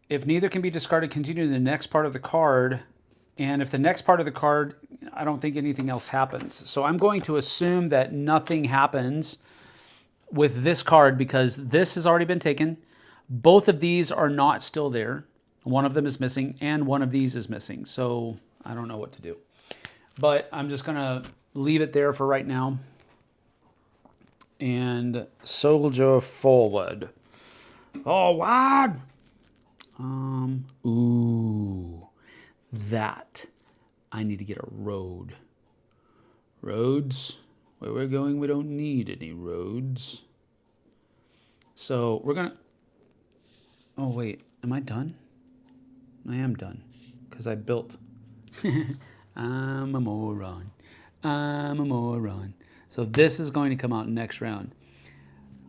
if neither can be discarded, continue to the next part of the card. And if the next part of the card, I don't think anything else happens. So I'm going to assume that nothing happens with this card because this has already been taken. Both of these are not still there. One of them is missing and one of these is missing. So I don't know what to do. But I'm just going to leave it there for right now. And soldier forward. Forward! Ooh. That. I need to get a road. Roads. Where we're going, we don't need any roads. So we're going to... Oh, wait. Am I done? I am done. Because I built... I'm a moron. I'm a moron. So this is going to come out next round.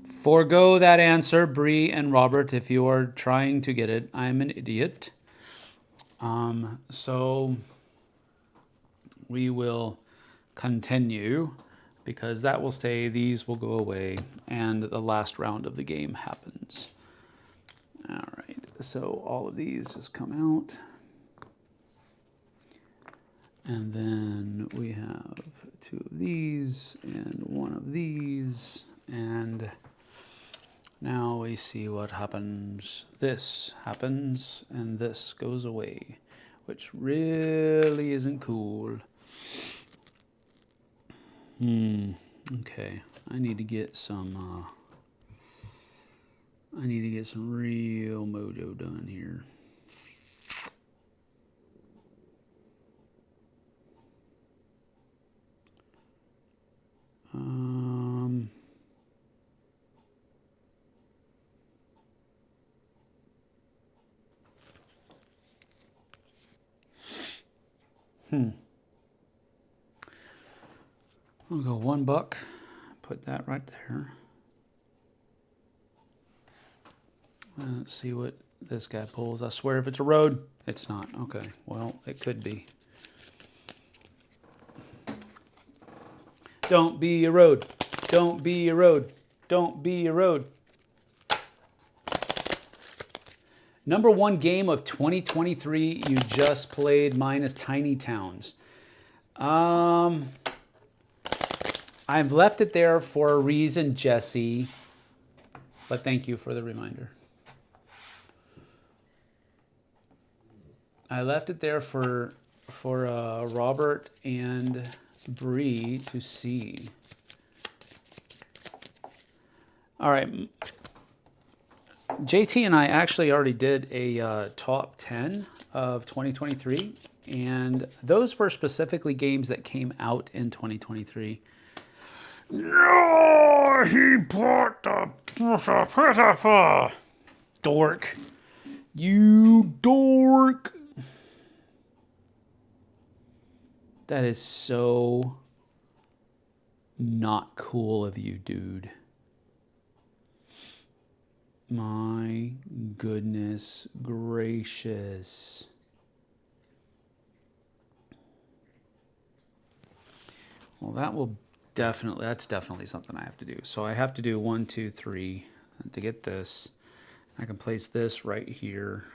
Forgo that answer, Bree and Robert, if you are trying to get it. I'm an idiot. So we will continue because that will stay, these will go away, and the last round of the game happens. All right, so all of these just come out. And then we have two of these and one of these, and now we see what happens. This happens, and this goes away, which really isn't cool. Okay, I need to get some real mojo done here. I'll go $1, put that right there. Let's see what this guy pulls. I swear if it's a road, it's not. Okay, well, it could be. Don't be a road. Don't be a road. Don't be a road. Number one game of 2023 you just played. Mine is Tiny Towns. I've left it there for a reason, Jesse. But thank you for the reminder. I left it there for Robert and Bree to see. All right. JT and I actually already did a top 10 of 2023, and those were specifically games that came out in 2023. No, he bought the dork. You dork. That is so not cool of you, dude. My goodness gracious. Well, that's definitely something I have to do. So I have to do 1, 2, 3 to get this. I can place this right here.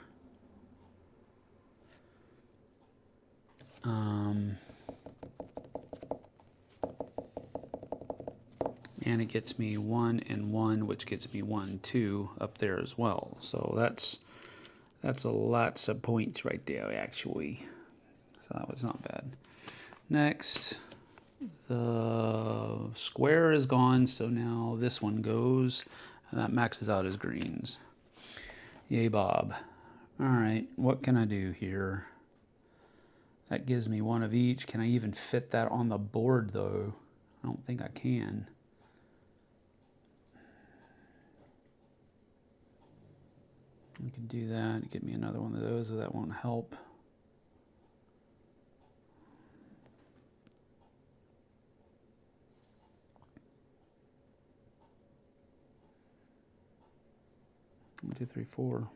And it gets me 1 and 1, which gets me 1, 2 up there as well. So that's a lots of points right there, actually. So that was not bad. Next, the square is gone, so now this one goes, and that maxes out as greens. Yay, Bob. All right, what can I do here? That gives me 1 of each. Can I even fit that on the board, though? I don't think I can. I can do that. Get me another one of those, but that won't help. One, two, three, four.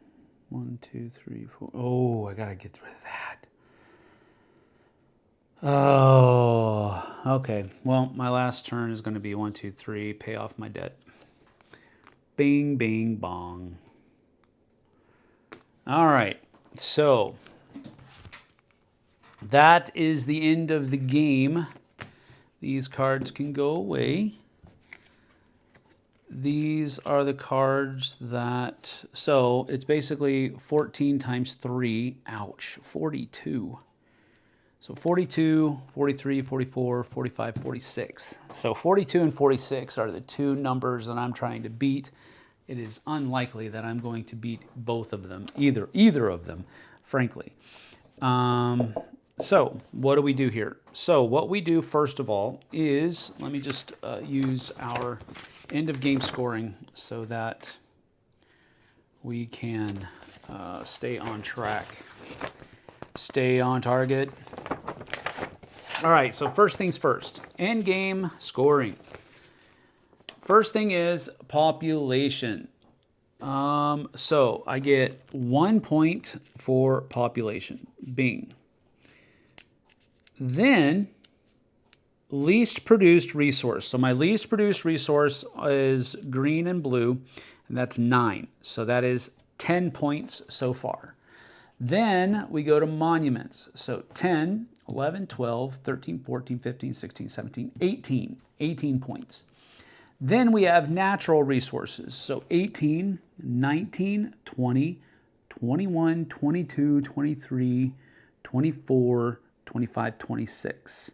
1, 2, 3, 4. Oh, I gotta get rid of that. Oh, okay. Well, my last turn is going to be 1, 2, 3. Pay off my debt. Bing, bing, bong. All right. So that is the end of the game. These cards can go away. These are the cards that, so it's basically 14 times 3, ouch, 42. So 42, 43, 44, 45, 46. So 42 and 46 are the two numbers that I'm trying to beat. It is unlikely that I'm going to beat both of them, either of them, frankly. So what do we do here? So what we do first of all is, let me just use our end of game scoring so that we can stay on track, stay on target. All right, so first things first, end game scoring. First thing is population. So I get 1 point for population, bing. Then least produced resource. So my least produced resource is green and blue, and that's 9. So that is 10 points so far. Then we go to monuments. So 10, 11, 12, 13, 14, 15, 16, 17, 18 points. Then we have natural resources. So 18, 19, 20, 21, 22, 23, 24, 25, 26.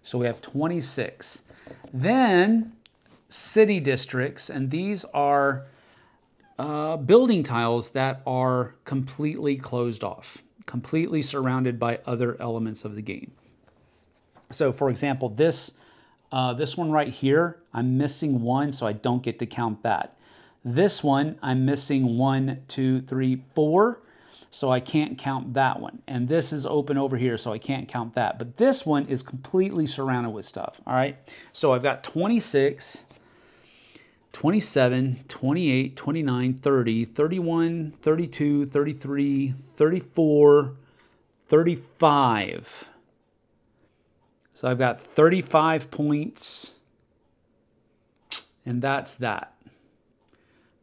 So we have 26. Then city districts, and these are building tiles that are completely closed off, completely surrounded by other elements of the game. So for example, this one right here, I'm missing 1, so I don't get to count that. This one, I'm missing 1, 2, 3, 4. So I can't count that one. And this is open over here, so I can't count that. But this one is completely surrounded with stuff, all right? So I've got 26, 27, 28, 29, 30, 31, 32, 33, 34, 35. So I've got 35 points, and that's that.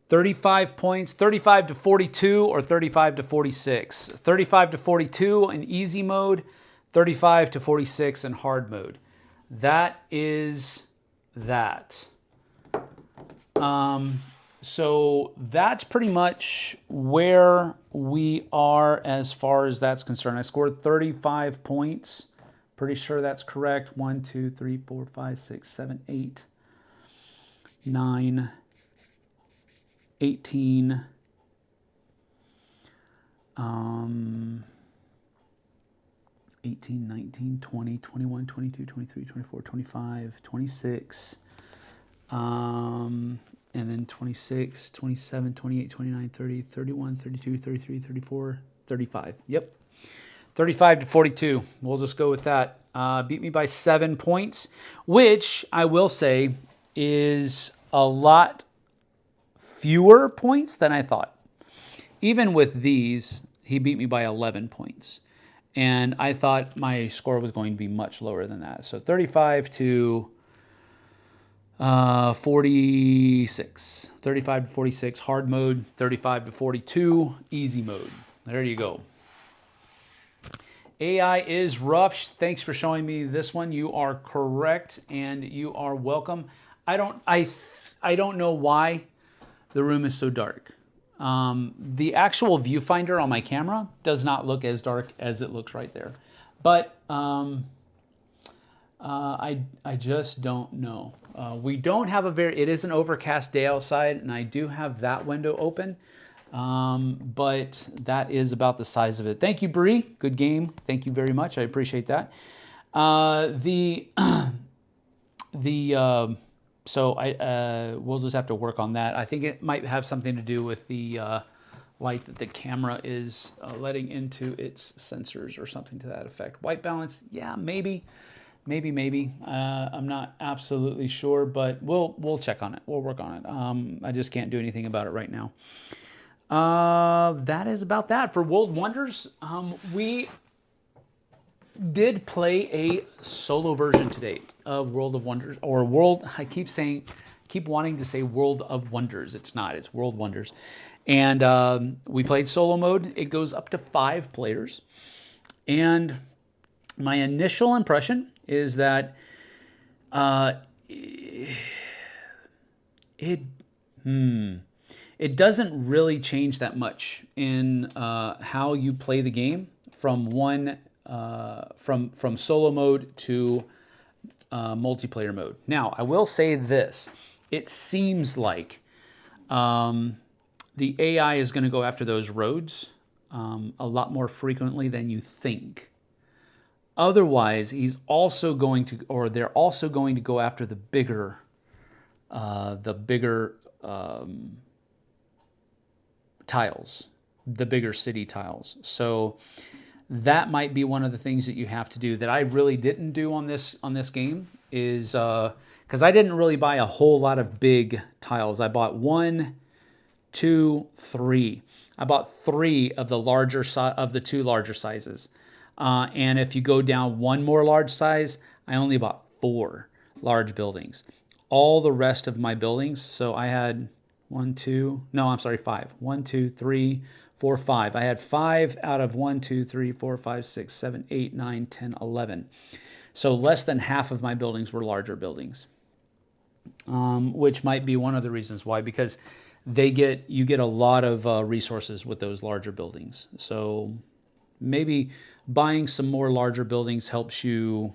35 points, 35 to 42 or 35 to 46. 35 to 42 in easy mode, 35 to 46 in hard mode. That is that. So that's pretty much where we are as far as that's concerned. I scored 35 points. Pretty sure that's correct. 1, 2, 3, 4, 5, 6, 7, 8, 9, 18, 18, 19, 20, 21, 22, 23, 24, 25, 26, and then 26, 27, 28, 29, 30, 31, 32, 33, 34, 35. Yep. 35 to 42. We'll just go with that. Beat me by 7 points, which I will say is a lot fewer points than I thought. Even with these, he beat me by 11 points. And I thought my score was going to be much lower than that. So 35 to 46. 35 to 46, hard mode. 35 to 42, easy mode. There you go. AI is rough. Thanks for showing me this one. You are correct, and you are welcome. I don't know why the room is so dark. The actual viewfinder on my camera does not look as dark as it looks right there. But I just don't know. We don't have it is an overcast day outside, and I do have that window open. But that is about the size of it. Thank you, Bree. Good game. Thank you very much. I appreciate that. The So we'll just have to work on that. I think it might have something to do with the light that the camera is letting into its sensors or something to that effect. White balance, yeah, maybe. I'm not absolutely sure, but we'll check on it. We'll work on it. I just can't do anything about it right now. That is about that for World Wonders. We did play a solo version today of World of Wonders, or World. I keep wanting to say World of Wonders. It's not. It's World Wonders. And we played solo mode. It goes up to 5 players. And my initial impression is that it doesn't really change that much in how you play the game from from solo mode to multiplayer mode. Now, I will say this: it seems like the AI is going to go after those roads a lot more frequently than you think. Otherwise, he's also going to, or they're also going to go after the bigger tiles, the bigger city tiles. So that might be one of the things that you have to do that I really didn't do on this game, is because I didn't really buy a whole lot of big tiles. I bought 1, 2, 3. I bought 3 of the 2 larger sizes. And if you go down 1 more large size, I only bought 4 large buildings. All the rest of my buildings, so I had 5. 1, 2, 3, 4, 5. I had 5 out of 1, 2, 3, 4, 5, 6, 7, 8, 9, 10, 11. So less than half of my buildings were larger buildings, which might be one of the reasons why, because you get a lot of resources with those larger buildings. So maybe buying some more larger buildings helps you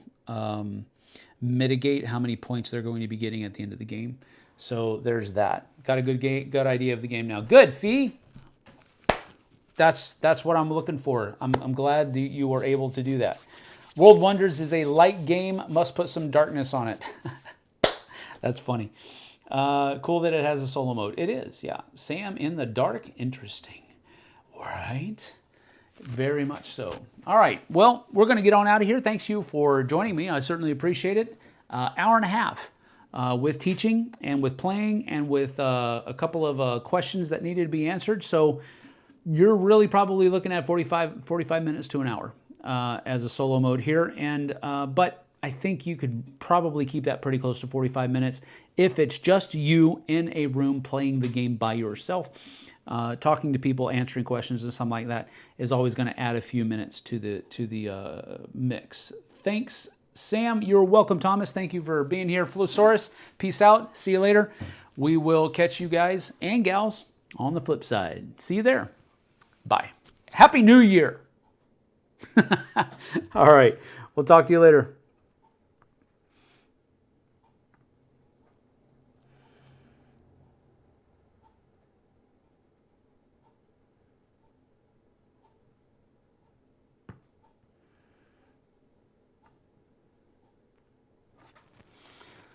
mitigate how many points they're going to be getting at the end of the game. So there's that. Got a good idea of the game now. Good, Fee. That's what I'm looking for. I'm glad that you were able to do that. World Wonders is a light game. Must put some darkness on it. That's funny. Cool that it has a solo mode. It is, yeah. Sam in the dark. Interesting. Right? Very much so. All right. Well, we're going to get on out of here. Thanks you for joining me. I certainly appreciate it. Hour and a half with teaching and with playing and with a couple of questions that needed to be answered. So you're really probably looking at 45 minutes to an hour as a solo mode here. And but I think you could probably keep that pretty close to 45 minutes if it's just you in a room playing the game by yourself. Talking to people, answering questions, and something like that is always going to add a few minutes to the mix. Thanks, Sam. You're welcome, Thomas. Thank you for being here. Flosaurus, peace out. See you later. We will catch you guys and gals on the flip side. See you there. Bye. Happy New Year. All right. We'll talk to you later.